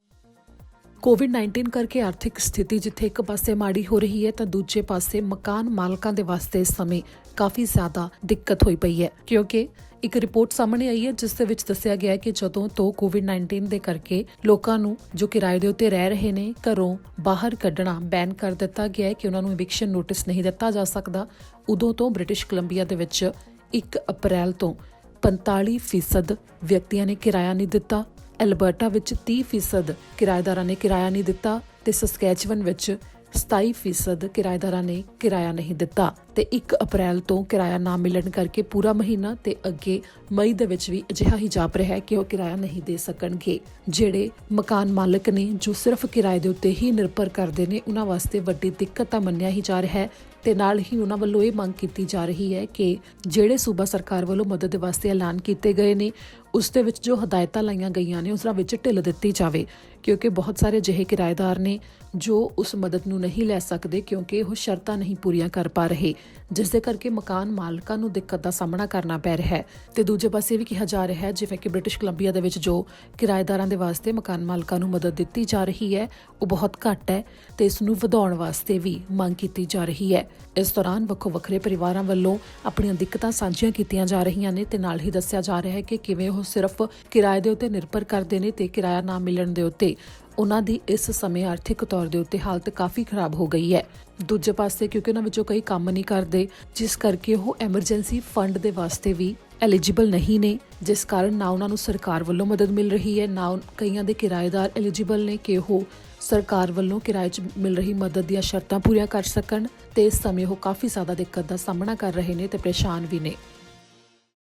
A: ਕੋਵਿਡ-19 ਕਰਕੇ ਆਰਥਿਕ ਸਥਿਤੀ ਜਿੱਥੇ ਇੱਕ ਪਾਸੇ ਮਾੜੀ ਹੋ ਰਹੀ ਹੈ ਤਾਂ ਦੂਜੇ ਪਾਸੇ ਮਕਾਨ ਮਾਲਕਾਂ ਦੇ ਵਾਸਤੇ ਇਸ ਸਮੇਂ ਕਾਫੀ ਜ਼ਿਆਦਾ ਦਿੱਕਤ ਹੋਈ ਪਈ ਹੈ, ਕਿਉਂਕਿ ਇੱਕ ਰਿਪੋਰਟ ਸਾਹਮਣੇ ਆਈ ਹੈ ਜਿਸ ਦੇ ਵਿੱਚ ਦੱਸਿਆ ਗਿਆ ਹੈ ਕਿ ਜਦੋਂ ਤੋਂ ਕੋਵਿਡ-19 ਦੇ ਕਰਕੇ ਲੋਕਾਂ ਨੂੰ ਜੋ ਕਿਰਾਏ ਦੇ ਉੱਤੇ ਰਹਿ ਰਹੇ ਨੇ ਘਰੋਂ ਬਾਹਰ ਕੱਢਣਾ ਬੈਨ ਕਰ ਦਿੱਤਾ ਗਿਆ ਹੈ ਕਿ ਉਹਨਾਂ ਨੂੰ ਇਵਿਕਸ਼ਨ ਨੋਟਿਸ ਨਹੀਂ ਦਿੱਤਾ ਜਾ ਸਕਦਾ, ਉਦੋਂ ਤੋਂ ਬ੍ਰਿਟਿਸ਼ ਕੋਲੰਬੀਆ ਦੇ ਵਿੱਚ 1 ਅਪ੍ਰੈਲ ਤੋਂ 45% ਵਿਅਕਤੀਆਂ ਨੇ ਕਿਰਾਇਆ ਨਹੀਂ ਦਿੱਤਾ। ਐਲਬਰਟਾ ਵਿੱਚ 30% ਕਿਰਾਏਦਾਰਾਂ ਨੇ ਕਿਰਾਇਆ ਨਹੀਂ ਦਿੱਤਾ ਤੇ ਸਸਕੈਚਵਨ ਵਿੱਚ 27% ਕਿਰਾਏਦਾਰਾਂ ਨੇ ਕਿਰਾਇਆ ਨਹੀਂ ਦਿੱਤਾ ਤੇ 1 ਅਪ੍ਰੈਲ ਤੋਂ ਕਿਰਾਇਆ ਨਾ ਮਿਲਣ ਕਰਕੇ ਪੂਰਾ ਮਹੀਨਾ ਤੇ ਅੱਗੇ ਮਈ ਦੇ ਵਿੱਚ ਵੀ ਅਜਿਹਾ ਹੀ ਜਾਪ ਰਿਹਾ ਹੈ ਕਿ ਉਹ ਕਿਰਾਇਆ ਨਹੀਂ ਦੇ ਸਕਣਗੇ। ਜਿਹੜੇ ਮਕਾਨ ਮਾਲਕ ਨੇ ਜੋ ਸਿਰਫ ਕਿਰਾਏ ਦੇ ਉੱਤੇ ਹੀ ਨਿਰਭਰ ਕਰਦੇ ਨੇ, ਉਹਨਾਂ ਵਾਸਤੇ ਵੱਡੀ ਦਿੱਕਤ ਤਾਂ ਮੰਨਿਆ ਹੀ ਜਾ ਰਿਹਾ ਹੈ ਤੇ ਨਾਲ ਹੀ ਉਹਨਾਂ ਵੱਲੋਂ ਇਹ ਮੰਗ ਕੀਤੀ ਜਾ ਰਹੀ ਹੈ ਕਿ ਜਿਹੜੇ ਸੂਬਾ ਸਰਕਾਰ ਵੱਲੋਂ ਮਦਦ ਦੇ ਵਾਸਤੇ ਐਲਾਨ ਕੀਤੇ ਗਏ ਨੇ ਉਸ ਦੇ ਵਿੱਚ ਜੋ ਹਦਾਇਤਾਂ ਲਾਈਆਂ ਗਈਆਂ ਨੇ ਉਸ ਵਿੱਚ ਢਿੱਲ ਦਿੱਤੀ ਜਾਵੇ, ਕਿਉਂਕਿ ਬਹੁਤ ਸਾਰੇ ਅਜਿਹੇ ਕਿਰਾਏਦਾਰ ਨੇ ਜੋ ਉਸ ਮਦਦ ਨੂੰ ਨਹੀਂ ਲੈ ਸਕਦੇ ਕਿਉਂਕਿ ਉਹ ਸ਼ਰਤਾਂ ਨਹੀਂ ਪੂਰੀਆਂ ਕਰ ਪਾ ਰਹੇ, ਜਿਸ ਦੇ ਕਰਕੇ ਮਕਾਨ ਮਾਲਕਾਂ ਨੂੰ ਦਿੱਕਤ ਦਾ ਸਾਹਮਣਾ ਕਰਨਾ ਪੈ ਰਿਹਾ ਹੈ। ਤੇ ਦੂਜੇ ਪਾਸੇ ਵੀ ਕਿਹਾ ਜਾ ਰਿਹਾ ਹੈ ਜਿਵੇਂ ਕਿ ਬ੍ਰਿਟਿਸ਼ ਕੋਲੰਬੀਆ ਦੇ ਵਿੱਚ ਜੋ ਕਿਰਾਏਦਾਰਾਂ ਦੇ ਵਾਸਤੇ ਮਕਾਨ ਮਾਲਕਾਂ ਨੂੰ ਮਦਦ ਦਿੱਤੀ ਜਾ ਰਹੀ ਹੈ ਉਹ ਬਹੁਤ ਘੱਟ ਹੈ ਤੇ ਇਸ ਨੂੰ ਵਧਾਉਣ ਵਾਸਤੇ ਵੀ ਮੰਗ ਕੀਤੀ ਜਾ ਰਹੀ ਹੈ। ਇਸ ਦੌਰਾਨ ਵੱਖੋ ਵੱਖਰੇ ਪਰਿਵਾਰਾਂ ਵੱਲੋਂ ਆਪਣੀਆਂ ਦਿੱਕਤਾਂ ਸਾਂਝੀਆਂ ਕੀਤੀਆਂ ਜਾ ਰਹੀਆਂ ਨੇ ਤੇ ਨਾਲ ਹੀ ਦੱਸਿਆ ਜਾ ਰਿਹਾ ਹੈ ਕਿ ਕਿਵੇਂ ਉਹ ਸਿਰਫ ਕਿਰਾਏ ਦੇ ਉੱਤੇ ਨਿਰਭਰ ਕਰਦੇ ਨੇ ਤੇ ਕਿਰਾਇਆ ਨਾ ਮਿਲਣ ਦੇ ਉੱਤੇ ਉਹਨਾਂ ਦੀ ਇਸ ਸਮੇਂ ਆਰਥਿਕ ਤੌਰ ਦੇ ਉੱਤੇ ਹਾਲਤ ਕਾਫੀ ਖਰਾਬ ਹੋ ਗਈ ਹੈ। ਦੂਜੇ ਪਾਸੇ ਕਿਉਂਕਿ ਉਹਨਾਂ ਵਿੱਚੋਂ ਕਈ ਕੰਮ ਨਹੀਂ ਕਰਦੇ, ਜਿਸ ਕਰਕੇ ਉਹ ਐਮਰਜੈਂਸੀ ਫੰਡ ਦੇ ਵਾਸਤੇ ਵੀ ਐਲੀਜੀਬਲ ਨਹੀਂ ਨੇ, ਜਿਸ ਕਾਰਨ ਨਾ ਉਹਨਾਂ ਨੂੰ ਸਰਕਾਰ ਵੱਲੋਂ ਮਦਦ ਮਿਲ ਰਹੀ ਹੈ, ਨਾ ਕਈਆਂ ਦੇ ਕਿਰਾਏਦਾਰ ਐਲੀਜੀਬਲ ਨੇ ਕਿ ਉਹ ਸਰਕਾਰ ਵੱਲੋਂ ਕਿਰਾਏ 'ਚ ਮਿਲ ਰਹੀ ਮਦਦ ਦੀਆਂ ਸ਼ਰਤਾਂ ਪੂਰੀਆਂ ਕਰ ਸਕਣ ਤੇ ਇਸ ਸਮੇਂ ਉਹ ਕਾਫੀ ਜ਼ਿਆਦਾ ਦਿੱਕਤ ਦਾ ਸਾਹਮਣਾ ਕਰ ਰਹੇ ਨੇ ਤੇ ਪਰੇਸ਼ਾਨ ਵੀ ਨੇ।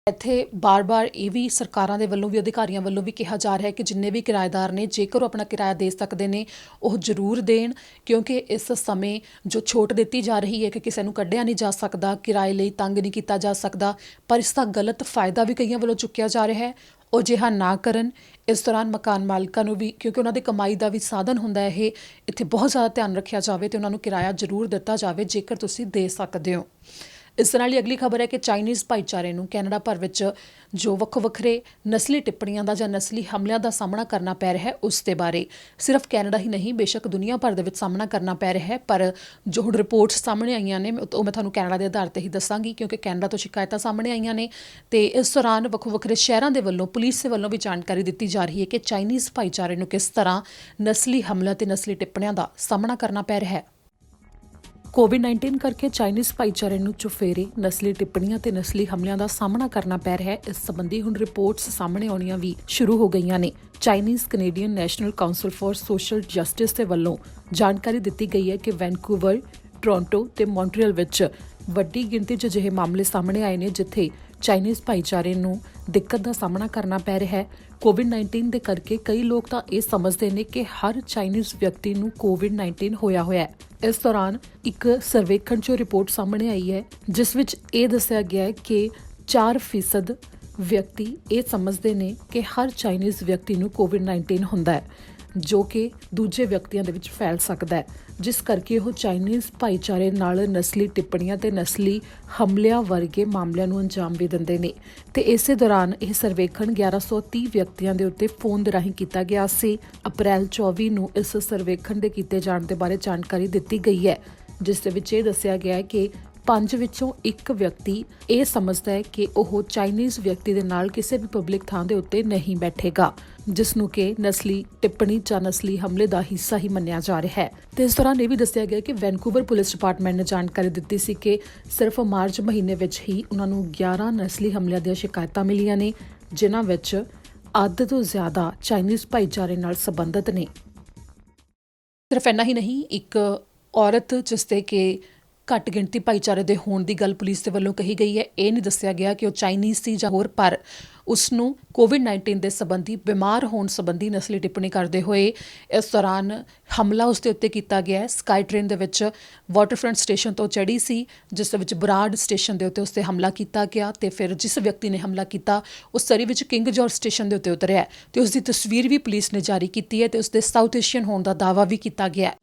A: ਇੱਥੇ ਬਾਰ-ਬਾਰ ਇਹ ਵੀ ਸਰਕਾਰਾਂ ਦੇ ਵੱਲੋਂ ਵੀ ਅਧਿਕਾਰੀਆਂ ਵੱਲੋਂ ਵੀ ਕਿਹਾ ਜਾ ਰਿਹਾ ਹੈ ਕਿ ਜਿੰਨੇ ਵੀ ਕਿਰਾਏਦਾਰ ਨੇ ਜੇਕਰ ਉਹ ਆਪਣਾ ਕਿਰਾਇਆ ਦੇ ਸਕਦੇ ਨੇ ਉਹ ਜ਼ਰੂਰ ਦੇਣ, ਕਿਉਂਕਿ ਇਸ ਸਮੇਂ ਜੋ ਛੋਟ ਦਿੱਤੀ ਜਾ ਰਹੀ ਹੈ ਕਿ ਕਿਸੇ ਨੂੰ ਕੱਢਿਆ ਨਹੀਂ ਜਾ ਸਕਦਾ, ਕਿਰਾਏ ਲਈ ਤੰਗ ਨਹੀਂ ਕੀਤਾ ਜਾ ਸਕਦਾ, ਪਰ ਇਸ ਦਾ ਗਲਤ ਫਾਇਦਾ ਵੀ ਕਈਆਂ ਵੱਲੋਂ ਚੁੱਕਿਆ ਜਾ ਰਿਹਾ ਹੈ। ਉਹ ਅਜਿਹਾ ਨਾ ਕਰਨ। ਇਸ ਦੌਰਾਨ ਮਕਾਨ ਮਾਲਕਾਂ ਨੂੰ ਵੀ, ਕਿਉਂਕਿ ਉਹਨਾਂ ਦੀ ਕਮਾਈ ਦਾ ਵੀ ਸਾਧਨ ਹੁੰਦਾ ਹੈ ਇਹ, ਇੱਥੇ ਬਹੁਤ ਜ਼ਿਆਦਾ ਧਿਆਨ ਰੱਖਿਆ ਜਾਵੇ ਤੇ ਉਹਨਾਂ ਨੂੰ ਕਿਰਾਇਆ ਜ਼ਰੂਰ ਦਿੱਤਾ ਜਾਵੇ ਜੇਕਰ ਤੁਸੀਂ ਦੇ ਸਕਦੇ ਹੋ। ਇਸ ਨਾਲ ਹੀ ਅਗਲੀ ਖਬਰ ਹੈ ਕਿ ਚਾਈਨੀਜ਼ ਭਾਈਚਾਰੇ ਨੂੰ ਕੈਨੇਡਾ ਭਰ ਵਿੱਚ ਜੋ ਵੱਖੋ ਵੱਖਰੇ ਨਸਲੀ ਟਿੱਪਣੀਆਂ ਦਾ ਜਾਂ ਨਸਲੀ ਹਮਲਿਆਂ ਦਾ ਸਾਹਮਣਾ ਕਰਨਾ ਪੈ ਰਿਹਾ ਹੈ ਉਸ ਦੇ ਬਾਰੇ ਸਿਰਫ ਕੈਨੇਡਾ ਹੀ ਨਹੀਂ ਬੇਸ਼ੱਕ ਦੁਨੀਆ ਭਰ ਦੇ ਵਿੱਚ ਸਾਹਮਣਾ ਕਰਨਾ ਪੈ ਰਿਹਾ ਹੈ, ਪਰ ਜੋ ਹੁਣ ਰਿਪੋਰਟਸ ਸਾਹਮਣੇ ਆਈਆਂ ਨੇ ਉਹ ਮੈਂ ਤੁਹਾਨੂੰ ਕੈਨੇਡਾ ਦੇ ਆਧਾਰ ਤੇ ਹੀ ਦੱਸਾਂਗੀ ਕਿਉਂਕਿ ਕੈਨੇਡਾ ਤੋਂ ਸ਼ਿਕਾਇਤਾਂ ਸਾਹਮਣੇ ਆਈਆਂ ਨੇ ਤੇ ਇਸ ਦੌਰਾਨ ਵੱਖੋ ਵੱਖਰੇ ਸ਼ਹਿਰਾਂ ਦੇ ਵੱਲੋਂ ਪੁਲਿਸ ਦੇ ਵੱਲੋਂ ਵੀ ਜਾਣਕਾਰੀ ਦਿੱਤੀ ਜਾ ਰਹੀ ਹੈ ਕਿ ਚਾਈਨੀਜ਼ ਭਾਈਚਾਰੇ ਨੂੰ ਕਿਸ ਤਰ੍ਹਾਂ ਨਸਲੀ ਹਮਲਾ ਤੇ ਨਸਲੀ ਟਿੱਪਣੀਆਂ ਦਾ ਸਾਹਮਣਾ ਕਰਨਾ ਪੈ ਰਿਹਾ ਹੈ। ਕੋਵਿਡ-19 ਕਰਕੇ ਚਾਈਨੀਜ਼ ਭਾਈਚਾਰੇ ਨੂੰ ਚੁਫੇਰੇ ਨਸਲੀ ਟਿੱਪਣੀਆਂ ਤੇ ਨਸਲੀ ਹਮਲਿਆਂ ਦਾ ਸਾਹਮਣਾ ਕਰਨਾ ਪੈ ਰਿਹਾ ਹੈ। ਇਸ ਸੰਬੰਧੀ ਹੁਣ ਰਿਪੋਰਟਸ ਸਾਹਮਣੇ ਆਉਣੀਆਂ ਵੀ ਸ਼ੁਰੂ ਹੋ ਗਈਆਂ ਨੇ। Chinese Canadian national council for social justice ਦੇ ਵੱਲੋਂ ਜਾਣਕਾਰੀ ਦਿੱਤੀ ਗਈ ਹੈ ਕਿ ਵੈਨਕੂਵਰ, ਟੋਰਾਂਟੋ ਤੇ ਮੌਂਟਰੀਅਲ ਵਿੱਚ ਵੱਡੀ ਗਿਣਤੀ 'ਚ ਅਜਿਹੇ ਮਾਮਲੇ ਸਾਹਮਣੇ ਆਏ ਨੇ ਜਿੱਥੇ ਚਾਈਨੀਜ਼ ਭਾਈਚਾਰੇ ਨੂੰ ਦਿੱਕਤ ਦਾ ਸਾਹਮਣਾ ਕਰਨਾ ਪੈ ਰਿਹਾ ਹੈ। ਕੋਵਿਡ-19 ਦੇ ਕਰਕੇ ਕਈ ਲੋਕ ਤਾਂ ਇਹ ਸਮਝਦੇ ਨੇ ਕਿ ਹਰ ਚਾਈਨੀਜ਼ ਵਿਅਕਤੀ ਨੂੰ ਕੋਵਿਡ-19 ਹੋਇਆ ਹੈ। ਇਸ ਦੌਰਾਨ ਇੱਕ ਸਰਵੇਖਣ 'ਚੋਂ ਰਿਪੋਰਟ ਸਾਹਮਣੇ ਆਈ ਹੈ ਜਿਸ ਵਿੱਚ ਇਹ ਦੱਸਿਆ ਗਿਆ ਹੈ ਕਿ 4% ਵਿਅਕਤੀ ਇਹ ਸਮਝਦੇ ਨੇ ਕਿ ਹਰ ਚਾਈਨੀਜ਼ ਵਿਅਕਤੀ ਨੂੰ ਕੋਵਿਡ-19 ਹੁੰਦਾ ਹੈ ਜੋ ਕਿ ਦੂਜੇ ਵਿਅਕਤੀਆਂ ਦੇ ਵਿੱਚ ਫੈਲ ਸਕਦਾ ਹੈ, ਜਿਸ ਕਰਕੇ ਉਹ ਚਾਈਨੀਜ਼ ਭਾਈਚਾਰੇ ਨਾਲ ਨਸਲੀ ਟਿੱਪਣੀਆਂ ਤੇ ਨਸਲੀ ਹਮਲਿਆਂ ਵਰਗੇ ਮਾਮਲਿਆਂ ਨੂੰ ਅੰਜਾਮ ਵੀ ਦਿੰਦੇ ਨੇ। ਤੇ ਇਸੇ ਦੌਰਾਨ ਇਹ ਸਰਵੇਖਣ 1130 ਵਿਅਕਤੀਆਂ ਦੇ ਉੱਤੇ ਫੋਨ ਦੇ ਰਾਹੀਂ ਕੀਤਾ ਗਿਆ ਸੀ। ਅਪ੍ਰੈਲ 24 ਨੂੰ ਇਸ ਸਰਵੇਖਣ ਦੇ ਕੀਤੇ ਜਾਣ ਦੇ ਬਾਰੇ ਜਾਣਕਾਰੀ ਦਿੱਤੀ ਗਈ ਹੈ, ਜਿਸ ਦੇ ਵਿੱਚ ਇਹ ਦੱਸਿਆ ਗਿਆ ਹੈ ਕਿ 5 ਵਿੱਚੋਂ 1 ਵਿਅਕਤੀ ਇਹ ਸਮਝਦਾ ਹੈ ਕਿ ਉਹ ਚਾਈਨੀਜ਼ ਵਿਅਕਤੀ ਦੇ ਨਾਲ ਕਿਸੇ ਵੀ ਪਬਲਿਕ ਥਾਂ ਦੇ ਉੱਤੇ ਨਹੀਂ ਬੈਠੇਗਾ, ਜਿਸ ਨੂੰ ਕਿ ਨਸਲੀ ਟਿੱਪਣੀ ਜਾਂ ਨਸਲੀ ਹਮਲੇ ਦਾ ਹਿੱਸਾ ਹੀ ਮੰਨਿਆ ਜਾ ਰਿਹਾ ਹੈ। ਤੇ ਇਸ ਦੌਰਾਨ ਇਹ ਵੀ ਦੱਸਿਆ ਗਿਆ ਕਿ ਵੈਨਕੂਵਰ ਪੁਲਿਸ ਡਿਪਾਰਟਮੈਂਟ ਨੇ ਜਾਣਕਾਰੀ ਦਿੱਤੀ ਸੀ ਕਿ ਸਿਰਫ ਮਾਰਚ ਮਹੀਨੇ ਵਿੱਚ ਹੀ ਉਹਨਾਂ ਨੂੰ 11 ਨਸਲੀ ਹਮਲਿਆਂ ਦੀਆਂ ਸ਼ਿਕਾਇਤਾਂ ਮਿਲੀਆਂ ਨੇ, ਜਿਨ੍ਹਾਂ ਵਿੱਚ ਅੱਧ ਤੋਂ ਜ਼ਿਆਦਾ ਚਾਈਨੀਜ਼ ਭਾਈਚਾਰੇ ਨਾਲ ਸੰਬੰਧਿਤ ਨੇ। ਸਿਰਫ ਇੰਨਾ ਹੀ ਨਹੀਂ, ਇੱਕ ਔਰਤ ਜਿਸ ਤੇ ਕਿ ਘੱਟ ਗਿਣਤੀ ਭਾਈਚਾਰੇ ਦੇ ਹੋਣ ਦੀ ਗੱਲ ਪੁਲਿਸ ਦੇ ਵੱਲੋਂ ਕਹੀ ਗਈ ਹੈ। ਇਹ ਨਹੀਂ ਦੱਸਿਆ ਗਿਆ ਕਿ ਉਹ ਚਾਈਨੀਜ਼ ਸੀ ਜਾਂ ਹੋਰ, ਪਰ ਉਸ ਨੂੰ ਕੋਵਿਡ-19 ਦੇ ਸੰਬੰਧੀ ਬਿਮਾਰ ਹੋਣ ਸੰਬੰਧੀ ਨਸਲੀ ਟਿੱਪਣੀ ਕਰਦੇ ਹੋਏ ਇਸ ਦੌਰਾਨ ਹਮਲਾ ਉਸ ਦੇ ਉੱਤੇ ਕੀਤਾ ਗਿਆ ਹੈ। ਸਕਾਈ ਟ੍ਰੇਨ ਦੇ ਵਿੱਚ ਵਾਟਰਫਰੰਟ ਸਟੇਸ਼ਨ ਤੋਂ ਚੜ੍ਹੀ ਸੀ, ਜਿਸ ਦੇ ਵਿੱਚ ਬਰਾੜ ਸਟੇਸ਼ਨ ਦੇ ਉੱਤੇ ਉਸ 'ਤੇ ਹਮਲਾ ਕੀਤਾ ਗਿਆ ਤੇ ਫਿਰ ਜਿਸ ਵਿਅਕਤੀ ਨੇ ਹਮਲਾ ਕੀਤਾ ਉਹ ਸਰੀ ਵਿੱਚ ਕਿੰਗ ਜਾਰਜ ਸਟੇਸ਼ਨ ਦੇ ਉੱਤੇ ਉਤਰਿਆ ਤੇ ਉਸ ਦੀ ਤਸਵੀਰ ਵੀ ਪੁਲਿਸ ਨੇ ਜਾਰੀ ਕੀਤੀ ਹੈ ਤੇ ਉਸ ਦੇ ਸਾਊਥ ਏਸ਼ੀਅਨ ਹੋਣ ਦਾ ਦਾਅਵਾ ਵੀ ਕੀਤਾ ਗਿਆ ਹੈ।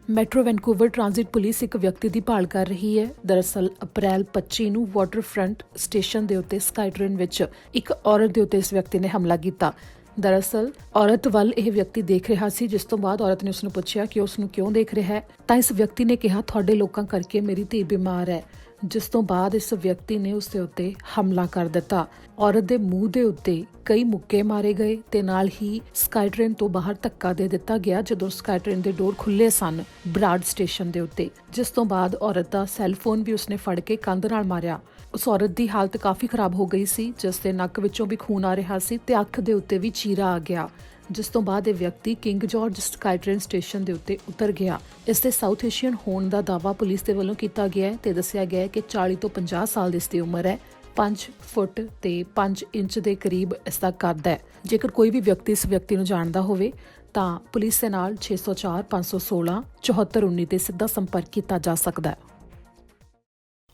A: ਮੈਟਰੋ ਵੈਨਕੂਵਰ ਟ੍ਰਾਂਜ਼ਿਟ ਪੁਲਿਸ ਇੱਕ ਵਿਅਕਤੀ ਦੀ ਭਾਲ ਕਰ ਰਹੀ ਹੈ। ਦਰਅਸਲ ਅਪ੍ਰੈਲ 25 ਨੂੰ ਵਾਟਰਫਰੰਟ ਸਟੇਸ਼ਨ ਦੇ ਉੱਤੇ ਸਕਾਈ ਟ੍ਰੇਨ ਵਿੱਚ ਇੱਕ ਔਰਤ ਦੇ ਉੱਤੇ ਇਸ ਵਿਅਕਤੀ ਨੇ ਹਮਲਾ ਕੀਤਾ। ਦਰਅਸਲ ਔਰਤ ਵੱਲ ਇਹ ਵਿਅਕਤੀ ਦੇਖ ਰਿਹਾ ਸੀ, ਜਿਸ ਤੋਂ ਬਾਅਦ ਔਰਤ ਨੇ ਉਸ ਨੂੰ ਪੁੱਛਿਆ ਕਿ ਉਸ ਨੂੰ ਕਿਉਂ ਦੇਖ ਰਿਹਾ ਹੈ ਤਾਂ ਇਸ ਵਿਅਕਤੀ ਨੇ ਕਿਹਾ ਤੁਹਾਡੇ ਲੋਕਾਂ ਕਰਕੇ ਮੇਰੀ ਧੀ ਬਿਮਾਰ ਹੈ, ਜਿਸ ਤੋਂ ਬਾਅਦ ਇਸ ਵਿਅਕਤੀ ਨੇ ਉਸ ਦੇ ਉੱਤੇ ਹਮਲਾ ਕਰ ਦਿੱਤਾ। ਔਰਤ ਦੇ ਮੂੰਹ ਦੇ ਉੱਤੇ ਕਈ ਮੁੱਕੇ ਮਾਰੇ ਗਏ ਤੇ ਨਾਲ ਹੀ ਸਕਾਈ ਟ੍ਰੇਨ ਤੋਂ ਬਾਹਰ ਧੱਕਾ ਦੇ ਦਿੱਤਾ ਗਿਆ ਜਦੋਂ ਸਕਾਈ ਟ੍ਰੇਨ ਦੇ ਡੋਰ ਖੁੱਲੇ ਸਨ ਬਰਾੜ ਸਟੇਸ਼ਨ ਦੇ ਉੱਤੇ, ਜਿਸ ਤੋਂ ਬਾਅਦ ਔਰਤ ਦਾ ਸੈੱਲਫੋਨ ਵੀ ਉਸਨੇ ਫੜ ਕੇ ਕੰਧ ਨਾਲ ਮਾਰਿਆ। ਉਸ ਔਰਤ ਦੀ ਹਾਲਤ ਕਾਫੀ ਖਰਾਬ ਹੋ ਗਈ ਸੀ, ਜਿਸ ਦੇ ਨੱਕ ਵਿੱਚੋਂ ਵੀ ਖੂਨ ਆ ਰਿਹਾ ਸੀ ਤੇ ਅੱਖ ਦੇ ਉੱਤੇ ਵੀ ਚੀਰਾ ਆ ਗਿਆ, ਜਿਸ ਤੋਂ ਬਾਅਦ ਇਹ ਵਿਅਕਤੀ king George sky train station ਦੇ ਉੱਤੇ ਉਤਰ ਗਿਆ। ਇਸ ਦੇ ਸਾਊਥ ਏਸ਼ੀਅਨ ਹੋਣ ਦਾ ਦਾਅਵਾ ਪੁਲਿਸ ਦੇ ਵੱਲੋਂ ਕੀਤਾ ਗਿਆ ਹੈ ਤੇ ਦੱਸਿਆ ਗਿਆ ਹੈ ਕਿ 40 ਤੋਂ 50 ਸਾਲ ਦੀ ਇਸ ਦੀ ਉਮਰ ਹੈ, 5 ਫੁੱਟ ਤੇ 5 ਇੰਚ ਦੇ ਕਰੀਬ ਇਸ ਦਾ ਕੱਦ ਹੈ। ਜੇਕਰ ਕੋਈ ਵੀ ਵਿਅਕਤੀ ਇਸ ਵਿਅਕਤੀ ਨੂੰ ਜਾਣਦਾ ਹੋਵੇ ਤਾਂ ਪੁਲਿਸ ਦੇ ਨਾਲ 604 516 7419 ਤੇ ਸਿੱਧਾ ਸੰਪਰਕ ਕੀਤਾ ਜਾ ਸਕਦਾ ਹੈ।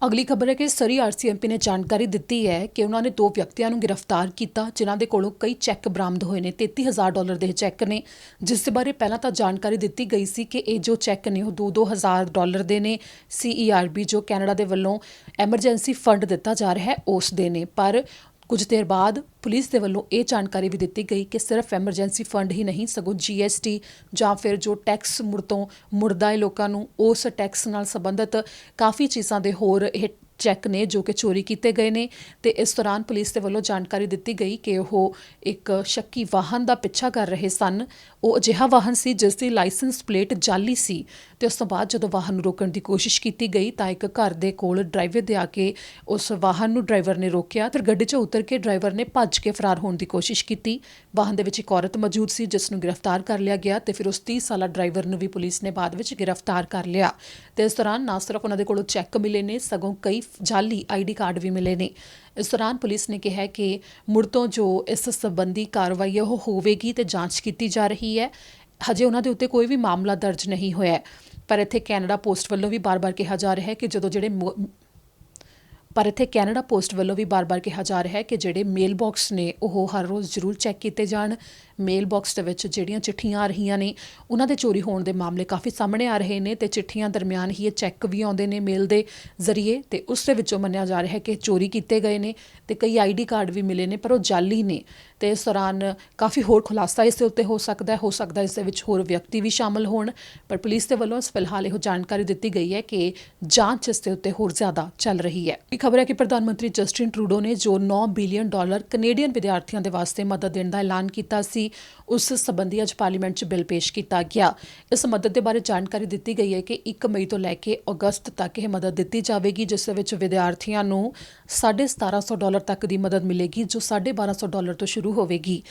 A: ਅਗਲੀ ਖਬਰ ਹੈ ਕਿ ਸਰੀ ਆਰਸੀਐਮਪੀ ਨੇ ਜਾਣਕਾਰੀ ਦਿੱਤੀ ਹੈ ਕਿ ਉਹਨਾਂ ਨੇ 2 ਵਿਅਕਤੀਆਂ ਨੂੰ ਗ੍ਰਿਫਤਾਰ ਕੀਤਾ ਜਿਨ੍ਹਾਂ ਦੇ ਕੋਲੋਂ ਕਈ ਚੈੱਕ ਬਰਾਮਦ ਹੋਏ ਨੇ। $33,000 ਦੇ ਚੈੱਕ ਨੇ, ਜਿਸ ਦੇ ਬਾਰੇ ਪਹਿਲਾਂ ਤਾਂ ਜਾਣਕਾਰੀ ਦਿੱਤੀ ਗਈ ਸੀ ਕਿ ਇਹ ਜੋ ਚੈੱਕ ਨੇ ਉਹ $2,000 ਦੇ ਨੇ। CERB ਜੋ ਕੈਨੇਡਾ ਦੇ ਵੱਲੋਂ ਐਮਰਜੈਂਸੀ ਫੰਡ ਦਿੱਤਾ ਜਾ ਰਿਹਾ ਹੈ ਉਸ ਦੇ ਨੇ, ਪਰ ਕੁਝ ਦੇਰ ਬਾਅਦ ਪੁਲਿਸ ਦੇ ਵੱਲੋਂ ਇਹ ਜਾਣਕਾਰੀ ਵੀ ਦਿੱਤੀ ਗਈ ਕਿ ਸਿਰਫ ਐਮਰਜੈਂਸੀ ਫੰਡ ਹੀ ਨਹੀਂ ਸਗੋਂ GST ਜਾਂ ਫਿਰ ਜੋ ਟੈਕਸ ਮੁੜਦਾ ਹੈ ਲੋਕਾਂ ਨੂੰ, ਉਸ ਟੈਕਸ ਨਾਲ ਸੰਬੰਧਿਤ ਕਾਫੀ ਚੀਜ਼ਾਂ ਦੇ ਹੋਰ ਇਹ ਚੈੱਕ ਨੇ ਜੋ ਕਿ ਚੋਰੀ ਕੀਤੇ ਗਏ ਨੇ। ਤੇ ਇਸ ਦੌਰਾਨ ਪੁਲਿਸ ਦੇ ਵੱਲੋਂ ਜਾਣਕਾਰੀ ਦਿੱਤੀ ਗਈ ਕਿ ਉਹ ਇੱਕ ਸ਼ੱਕੀ ਵਾਹਨ ਦਾ ਪਿੱਛਾ ਕਰ ਰਹੇ ਸਨ। ਉਹ ਅਜਿਹਾ ਵਾਹਨ ਸੀ ਜਿਸ ਦੀ ਲਾਇਸੈਂਸ ਪਲੇਟ ਜਾਲੀ ਸੀ ਤੇ ਉਸ ਤੋਂ ਬਾਅਦ ਜਦੋਂ ਵਾਹਨ ਨੂੰ ਰੋਕਣ ਦੀ ਕੋਸ਼ਿਸ਼ ਕੀਤੀ ਗਈ ਤਾਂ ਇੱਕ ਘਰ ਦੇ ਕੋਲ ਡਰਾਈਵਰ ਦੇ ਆ ਕੇ ਉਸ ਵਾਹਨ ਨੂੰ ਡਰਾਈਵਰ ਨੇ ਰੋਕਿਆ ਤੇ ਗੱਡੀ 'ਚੋਂ ਉਤਰ ਕੇ ਡਰਾਈਵਰ ਨੇ ਭੱਜ ਕੇ ਫਰਾਰ ਹੋਣ ਦੀ ਕੋਸ਼ਿਸ਼ ਕੀਤੀ। ਵਾਹਨ ਦੇ ਵਿੱਚ ਇੱਕ ਔਰਤ ਮੌਜੂਦ ਸੀ ਜਿਸ ਨੂੰ ਗ੍ਰਿਫਤਾਰ ਕਰ ਲਿਆ ਗਿਆ ਤੇ ਫਿਰ ਉਸ 30 ਸਾਲਾ ਡਰਾਈਵਰ ਨੂੰ ਵੀ ਪੁਲਿਸ ਨੇ ਬਾਅਦ ਵਿੱਚ ਗ੍ਰਿਫਤਾਰ ਕਰ ਲਿਆ। ਤੇ ਇਸ ਦੌਰਾਨ ਨਾ ਸਿਰਫ ਉਹਨਾਂ ਦੇ ਕੋਲੋਂ ਚੈੱਕ ਮਿਲੇ ਨੇ ਸਗੋਂ ਕਈ ਜਾਲੀ ID ਕਾਰਡ ਵੀ ਮਿਲੇ ਨੇ। ਇਸ ਦੌਰਾਨ ਪੁਲਿਸ ਨੇ ਕਿਹਾ ਕਿ ਮੁੜ ਤੋਂ ਜੋ ਇਸ ਸੰਬੰਧੀ ਕਾਰਵਾਈ ਹੈ ਉਹ ਹੋਵੇਗੀ ਤੇ ਜਾਂਚ ਕੀਤੀ ਜਾ ਰਹੀ ਹੈ। ਹਜੇ ਉਹਨਾਂ ਦੇ ਉੱਤੇ ਕੋਈ ਵੀ ਮਾਮਲਾ ਦਰਜ ਨਹੀਂ ਹੋਇਆ, ਪਰ ਇੱਥੇ ਕੈਨੇਡਾ ਪੋਸਟ ਵੱਲੋਂ ਵੀ ਬਾਰ-ਬਾਰ ਕਿਹਾ ਜਾ ਰਿਹਾ ਹੈ ਕਿ ਜਿਹੜੇ ਮੇਲ ਬਾਕਸ ਨੇ ਉਹ ਹਰ ਰੋਜ਼ ਜ਼ਰੂਰ ਚੈੱਕ ਕੀਤੇ ਜਾਣ। ਮੇਲ ਬਾਕਸ ਦੇ ਵਿੱਚ ਜਿਹੜੀਆਂ ਚਿੱਠੀਆਂ ਆ ਰਹੀਆਂ ਨੇ ਉਹਨਾਂ ਦੇ ਚੋਰੀ ਹੋਣ ਦੇ ਮਾਮਲੇ ਕਾਫੀ ਸਾਹਮਣੇ ਆ ਰਹੇ ਨੇ ਤੇ ਚਿੱਠੀਆਂ ਦਰਮਿਆਨ ਹੀ ਇਹ ਚੈੱਕ ਵੀ ਆਉਂਦੇ ਨੇ ਮੇਲ ਦੇ ਜ਼ਰੀਏ ਤੇ ਉਸ ਦੇ ਵਿੱਚੋਂ ਮੰਨਿਆ ਜਾ ਰਿਹਾ ਹੈ ਕਿ ਚੋਰੀ ਕੀਤੇ ਗਏ ਨੇ ਤੇ ਕਈ ID ਕਾਰਡ ਵੀ ਮਿਲੇ ਨੇ ਪਰ ਉਹ ਜਾਲੀ ਨੇ। ਤੇ ਇਸ ਦੌਰਾਨ ਕਾਫੀ ਹੋਰ ਖੁਲਾਸਾ ਇਸ ਦੇ ਉੱਤੇ ਹੋ ਸਕਦਾ ਇਸ ਦੇ ਵਿੱਚ ਹੋਰ ਵਿਅਕਤੀ ਵੀ ਸ਼ਾਮਲ ਹੋਣ, ਪਰ ਪੁਲਿਸ ਦੇ ਵੱਲੋਂ ਫਿਲਹਾਲ ਇਹੋ ਜਾਣਕਾਰੀ ਦਿੱਤੀ ਗਈ ਹੈ ਕਿ ਜਾਂਚ ਇਸ ਦੇ ਉੱਤੇ ਹੋਰ ਜ਼ਿਆਦਾ ਚੱਲ ਰਹੀ ਹੈ। ਇਹ ਖਬਰ ਹੈ ਕਿ ਪ੍ਰਧਾਨ ਮੰਤਰੀ ਜਸਟਿਨ ਟਰੂਡੋ ਨੇ ਜੋ $9 ਬਿਲੀਅਨ ਕੈਨੇਡੀਅਨ ਵਿਦਿਆਰਥੀਆਂ ਦੇ ਵਾਸਤੇ ਮਦਦ ਦੇਣ ਦਾ ਐਲਾਨ ਕੀਤਾ ਸੀ, ਉਸ ਸੰਬੰਧੀ ਅੱਜ ਪਾਰਲੀਮੈਂਟ 'ਚ ਬਿੱਲ ਪੇਸ਼ ਕੀਤਾ ਗਿਆ। ਇਸ ਮਦਦ ਦੇ ਬਾਰੇ ਜਾਣਕਾਰੀ ਦਿੱਤੀ ਗਈ ਹੈ ਕਿ 1 ਮਈ ਤੋਂ ਲੈ ਕੇ ਅਗਸਤ ਤੱਕ ਇਹ ਮਦਦ ਦਿੱਤੀ ਜਾਵੇਗੀ, ਜਿਸ ਦੇ ਵਿੱਚ ਵਿਦਿਆਰਥੀਆਂ ਨੂੰ $1,700 ਤੱਕ ਦੀ ਮਦਦ ਮਿਲੇਗੀ ਜੋ $1,250 ਤੋਂ ਸ਼ੁਰੂ ਹੋਵੇਗੀ।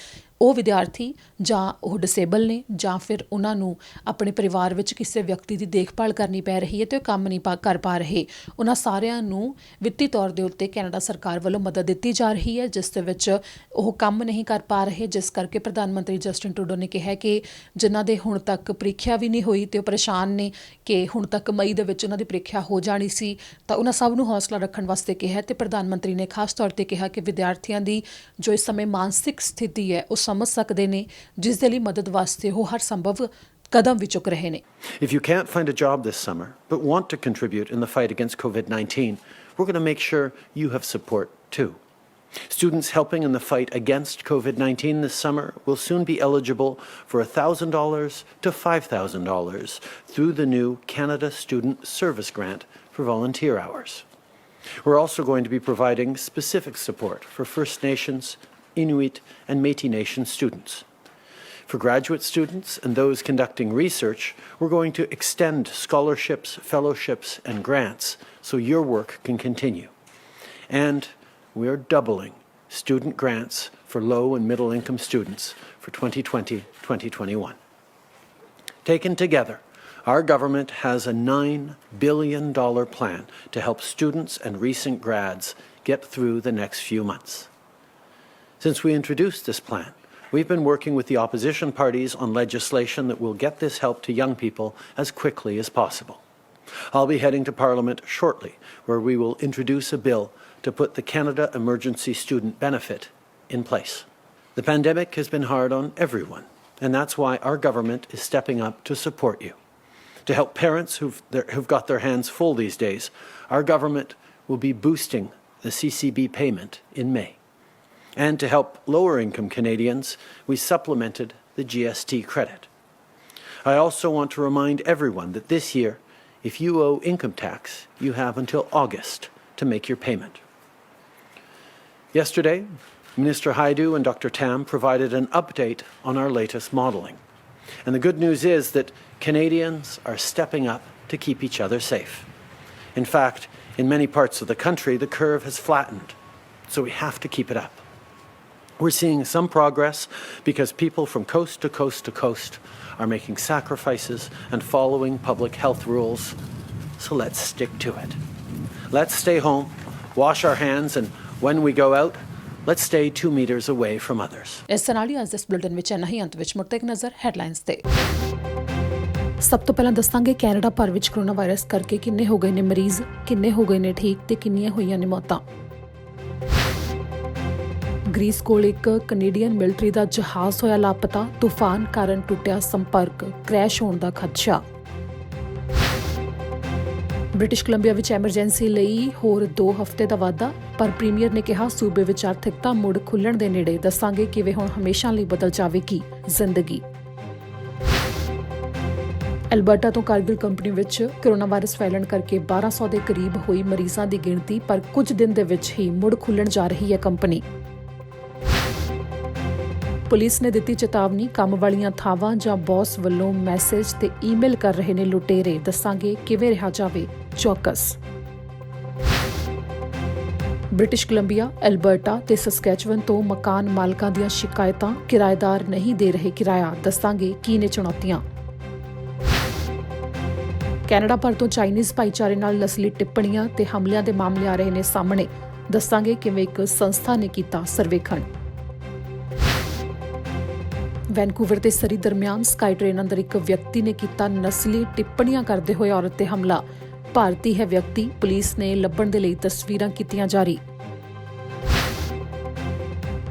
A: ਉਹ ਵਿਦਿਆਰਥੀ ਜਾਂ ਉਹ ਡਿਸੇਬਲ ਨੇ ਜਾਂ ਫਿਰ ਉਹਨਾਂ ਨੂੰ ਆਪਣੇ ਪਰਿਵਾਰ ਵਿੱਚ ਕਿਸੇ ਵਿਅਕਤੀ ਦੀ ਦੇਖਭਾਲ ਕਰਨੀ ਪੈ ਰਹੀ ਹੈ ਤੇ ਉਹ ਕੰਮ ਨਹੀਂ ਕਰ ਪਾ ਰਹੇ, ਉਹਨਾਂ ਸਾਰਿਆਂ ਨੂੰ ਵਿੱਤੀ ਤੌਰ ਦੇ ਉੱਤੇ ਕੈਨੇਡਾ ਸਰਕਾਰ ਵੱਲੋਂ ਮਦਦ ਦਿੱਤੀ ਜਾ ਰਹੀ ਹੈ, ਜਿਸ ਦੇ ਵਿੱਚ ਉਹ ਕੰਮ ਨਹੀਂ ਕਰ ਪਾ ਰਹੇ। ਜਿਸ ਕਰਕੇ ਪ੍ਰਧਾਨ ਮੰਤਰੀ ਜਸਟਿਨ ਟਰੂਡੋ ਨੇ ਕਿਹਾ ਕਿ ਜਿਨ੍ਹਾਂ ਦੇ ਹੁਣ ਤੱਕ ਪ੍ਰੀਖਿਆ ਵੀ ਨਹੀਂ ਹੋਈ ਤੇ ਉਹ ਪਰੇਸ਼ਾਨ ਨੇ ਕਿ ਹੁਣ ਤੱਕ ਮਈ ਦੇ ਵਿੱਚ ਉਹਨਾਂ ਦੀ ਪ੍ਰੀਖਿਆ ਹੋ ਜਾਣੀ ਸੀ, ਤਾਂ ਉਹਨਾਂ ਸਭ ਨੂੰ ਹੌਸਲਾ ਰੱਖਣ ਵਾਸਤੇ ਕਿਹਾ ਤੇ ਪ੍ਰਧਾਨ ਮੰਤਰੀ ਨੇ ਖਾਸ ਤੌਰ ਤੇ ਕਿਹਾ ਕਿ ਵਿਦਿਆਰਥੀਆਂ ਦੀ ਜੋ ਇਸ ਸਮੇਂ ਮਾਨਸਿਕ ਸਥਿਤੀ ਹੈ ਉਹ ਸਮਝ ਸਕਦੇ ਨੇ, ਜਿਸ ਦੇ ਲਈ ਮਦਦ ਵਾਸਤੇ ਉਹ ਹਰ ਸੰਭਵ ਕਦਮ ਵੀ ਚੁੱਕ ਰਹੇ ਨੇ।
B: If you can't find a job this summer but want to contribute in the fight against COVID-19, we're going to make sure you have support too. Students helping in the fight against COVID-19 this summer will soon be eligible for $1,000 to $5,000 through the new Canada Student Service Grant for volunteer hours. We're also going to be providing specific support for First Nations, Inuit and Métis Nation students. For graduate students and those conducting research, we're going to extend scholarships, fellowships and grants so your work can continue. And we're doubling student grants for low and middle income students for 2020-2021. Taken together, our government has a $9 billion plan to help students and recent grads get through the next few months. Since we introduced this plan, we've been working with the opposition parties on legislation that will get this help to young people as quickly as possible. I'll be heading to Parliament shortly, where we will introduce a bill to put the Canada Emergency Student Benefit in place. The pandemic has been hard on everyone, and that's why our government is stepping up to support you. To help parents who've got their hands full these days, our government will be boosting the CCB payment in May. And to help lower-income Canadians, we supplemented the GST credit. I also want to remind everyone that this year, if you owe income tax, you have until August to make your payment. Yesterday, Minister Hajdu and Dr. Tam provided an update on our latest modelling. And the good news is that Canadians are stepping up to keep each other safe. In fact, in many parts of the country, the curve has flattened, so we have to keep it up. We're seeing some progress because people from coast to coast to coast are making sacrifices and following public health rules, so let's stick to it. Let's stay home, wash our hands, and when we go out, let's stay 2 meters away from others.
A: ਇਸ ਦੇ ਨਾਲ ਹੀ ਅੱਜ ਦੇ ਬੁਲੇਟਿਨ ਵਿੱਚ ਇੰਨਾ ਹੀ। ਅੰਤ ਵਿੱਚ ਮੁੜ ਤੋਂ ਇੱਕ ਨਜ਼ਰ ਹੈਡਲਾਈਨਸ ਤੇ। ਸਭ ਤੋਂ ਪਹਿਲਾਂ ਦੱਸਾਂਗੇ ਕੈਨੇਡਾ ਭਰ ਵਿੱਚ ਕੋਰੋਨਾ ਵਾਇਰਸ ਕਰਕੇ ਕਿੰਨੇ ਹੋ ਗਏ ਨੇ ਮਰੀਜ਼, ਕਿੰਨੇ ਹੋ ਗਏ ਨੇ ਠੀਕ ਤੇ ਕਿੰਨੀਆਂ ਹੋਈਆਂ ਨੇ ਮੌਤਾਂ। ਗ੍ਰੀਸ ਕੋਲ ਇੱਕ ਕੈਨੇਡੀਅਨ ਮਿਲਟਰੀ ਦਾ ਜਹਾਜ਼ ਹੋਇਆ ਲਾਪਤਾ, ਤੂਫਾਨ ਕਾਰਨ ਟੁੱਟਿਆ ਸੰਪਰਕ, ਕ੍ਰੈਸ਼ ਹੋਣ ਦਾ ਖਦਸ਼ਾ। ਬ੍ਰਿਟਿਸ਼ ਕੋਲੰਬੀਆ ਵਿੱਚ ਐਮਰਜੈਂਸੀ ਲਈ ਹੋਰ 2 ਹਫ਼ਤੇ ਦਾ ਵਾਅਦਾ, ਪਰ ਪ੍ਰੀਮੀਅਰ ਨੇ ਕਿਹਾ ਸੂਬੇ ਵਿੱਚ ਆਰਥਿਕਤਾ ਮੁੜ ਖੁੱਲ੍ਹਣ ਦੇ ਨੇੜੇ। ਦੱਸਾਂਗੇ ਕਿਵੇਂ ਹੁਣ ਹਮੇਸ਼ਾ ਲਈ ਬਦਲ ਜਾਵੇਗੀ ਜ਼ਿੰਦਗੀ। ਐਲਬਰਟਾ ਤੋਂ ਕਾਰਗਿਲ ਕੰਪਨੀ ਵਿੱਚ ਕੋਰੋਨਾ ਵਾਇਰਸ ਫੈਲਣ ਕਰਕੇ 1200 ਦੇ ਕਰੀਬ ਹੋਈ ਮਰੀਜ਼ਾਂ ਦੀ ਗਿਣਤੀ, ਪਰ ਕੁਝ ਦਿਨ ਦੇ ਵਿੱਚ ਹੀ ਮੁੜ ਖੁੱਲ੍ਹਣ ਜਾ ਰਹੀ ਹੈ ਕੰਪਨੀ। ਪੁਲਿਸ ਨੇ ਦਿੱਤੀ ਚੇਤਾਵਨੀ, ਕੰਮ ਵਾਲੀਆਂ ਥਾਵਾਂ ਜਾਂ ਬੌਸ ਵੱਲੋਂ ਮੈਸੇਜ ਤੇ ਈਮੇਲ ਕਰ ਰਹੇ ਨੇ ਲੁਟੇਰੇ। ਦੱਸਾਂਗੇ ਕਿਵੇਂ ਰਿਹਾ ਜਾਵੇ ਚੌਕਸ। ਬ੍ਰਿਟਿਸ਼ ਕੋਲੰਬੀਆ, ਐਲਬਰਟਾ ਤੇ ਸਸਕੈਚੁਅਨ ਤੋਂ ਮਕਾਨ ਮਾਲਕਾਂ ਦੀਆਂ ਸ਼ਿਕਾਇਤਾਂ, ਕਿਰਾਏਦਾਰ ਨਹੀਂ ਦੇ ਰਹੇ ਕਿਰਾਇਆ। ਦੱਸਾਂਗੇ ਕੀ ਨੇ ਚੁਣੌਤੀਆਂ। ਕੈਨੇਡਾ ਭਰ ਤੋਂ ਚਾਈਨੀਜ਼ ਭਾਈਚਾਰੇ ਨਾਲ ਨਸਲੀ ਟਿੱਪਣੀਆਂ ਤੇ ਹਮਲਿਆਂ ਦੇ ਮਾਮਲੇ ਆ ਰਹੇ ਨੇ ਸਾਹਮਣੇ। ਦੱਸਾਂਗੇ ਕਿਵੇਂ ਇੱਕ ਸੰਸਥਾ ਨੇ ਕੀਤਾ ਸਰਵੇਖਣ। ਵੈਨਕੂਵਰ ਤੇ ਸਰੀ ਦਰਮਿਆਨ ਸਕਾਈ ਟ੍ਰੇਨ ਅੰਦਰ ਇੱਕ ਵਿਅਕਤੀ ਨੇ ਕੀਤਾ ਨਸਲੀ ਟਿੱਪਣੀਆਂ ਕਰਦੇ ਹੋਏ ਔਰਤ ਤੇ ਹਮਲਾ। ਭਾਰਤੀ ਹੈ ਵਿਅਕਤੀ, ਪੁਲਿਸ ਨੇ ਲੱਭਣ ਦੇ ਲਈ ਤਸਵੀਰਾਂ ਕੀਤੀਆਂ ਜਾਰੀ।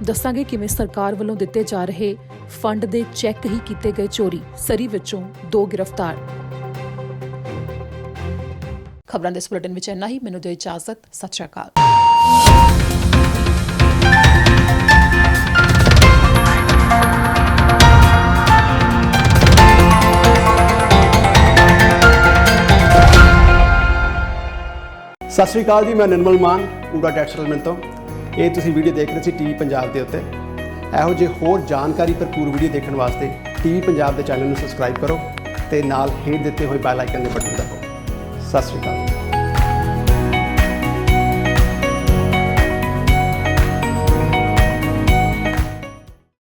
A: ਦੱਸਾਂਗੇ ਕਿਵੇਂ ਸਰਕਾਰ ਵੱਲੋਂ ਦਿੱਤੇ ਜਾ ਰਹੇ ਫੰਡ ਦੇ ਚੈੱਕ ਹੀ ਕੀਤੇ ਗਏ ਚੋਰੀ। ਸਰੀ ਵਿੱਚੋਂ 2 ਗ੍ਰਿਫਤਾਰ। ਖਬਰਾਂ ਦੇ ਇਸ ਬੁਲੇਟਿਨ ਵਿੱਚ ਇੰਨਾ ਹੀ। ਮੈਨੂੰ ਦਿਓ ਇਜਾਜ਼ਤ। ਸਤਿ ਸ਼੍ਰੀ ਅਕਾਲ।
C: ਸਤਿ ਸ਼੍ਰੀ ਅਕਾਲ ਜੀ, ਮੈਂ ਨਿਰਮਲ ਮਾਨ ਪੂਰਾ ਟੈਟ ਸੈਟਲਮੈਂਟ ਤੋਂ। ਇਹ ਤੁਸੀਂ ਵੀਡੀਓ ਦੇਖ ਰਹੇ ਸੀ ਟੀਵੀ ਪੰਜਾਬ ਦੇ ਉੱਤੇ। ਇਹੋ ਜਿਹੇ ਹੋਰ ਜਾਣਕਾਰੀ ਭਰਪੂਰ ਵੀਡੀਓ ਦੇਖਣ ਵਾਸਤੇ ਟੀਵੀ ਪੰਜਾਬ ਦੇ ਚੈਨਲ ਨੂੰ ਸਬਸਕ੍ਰਾਈਬ ਕਰੋ ਤੇ ਨਾਲ ਹੇਠ ਦਿੱਤੇ ਹੋਏ ਬੈਲ ਆਈਕਨ ਦੇ ਬਟਨ ਦਬਾਓ। ਸਤਿ ਸ਼੍ਰੀ ਅਕਾਲ।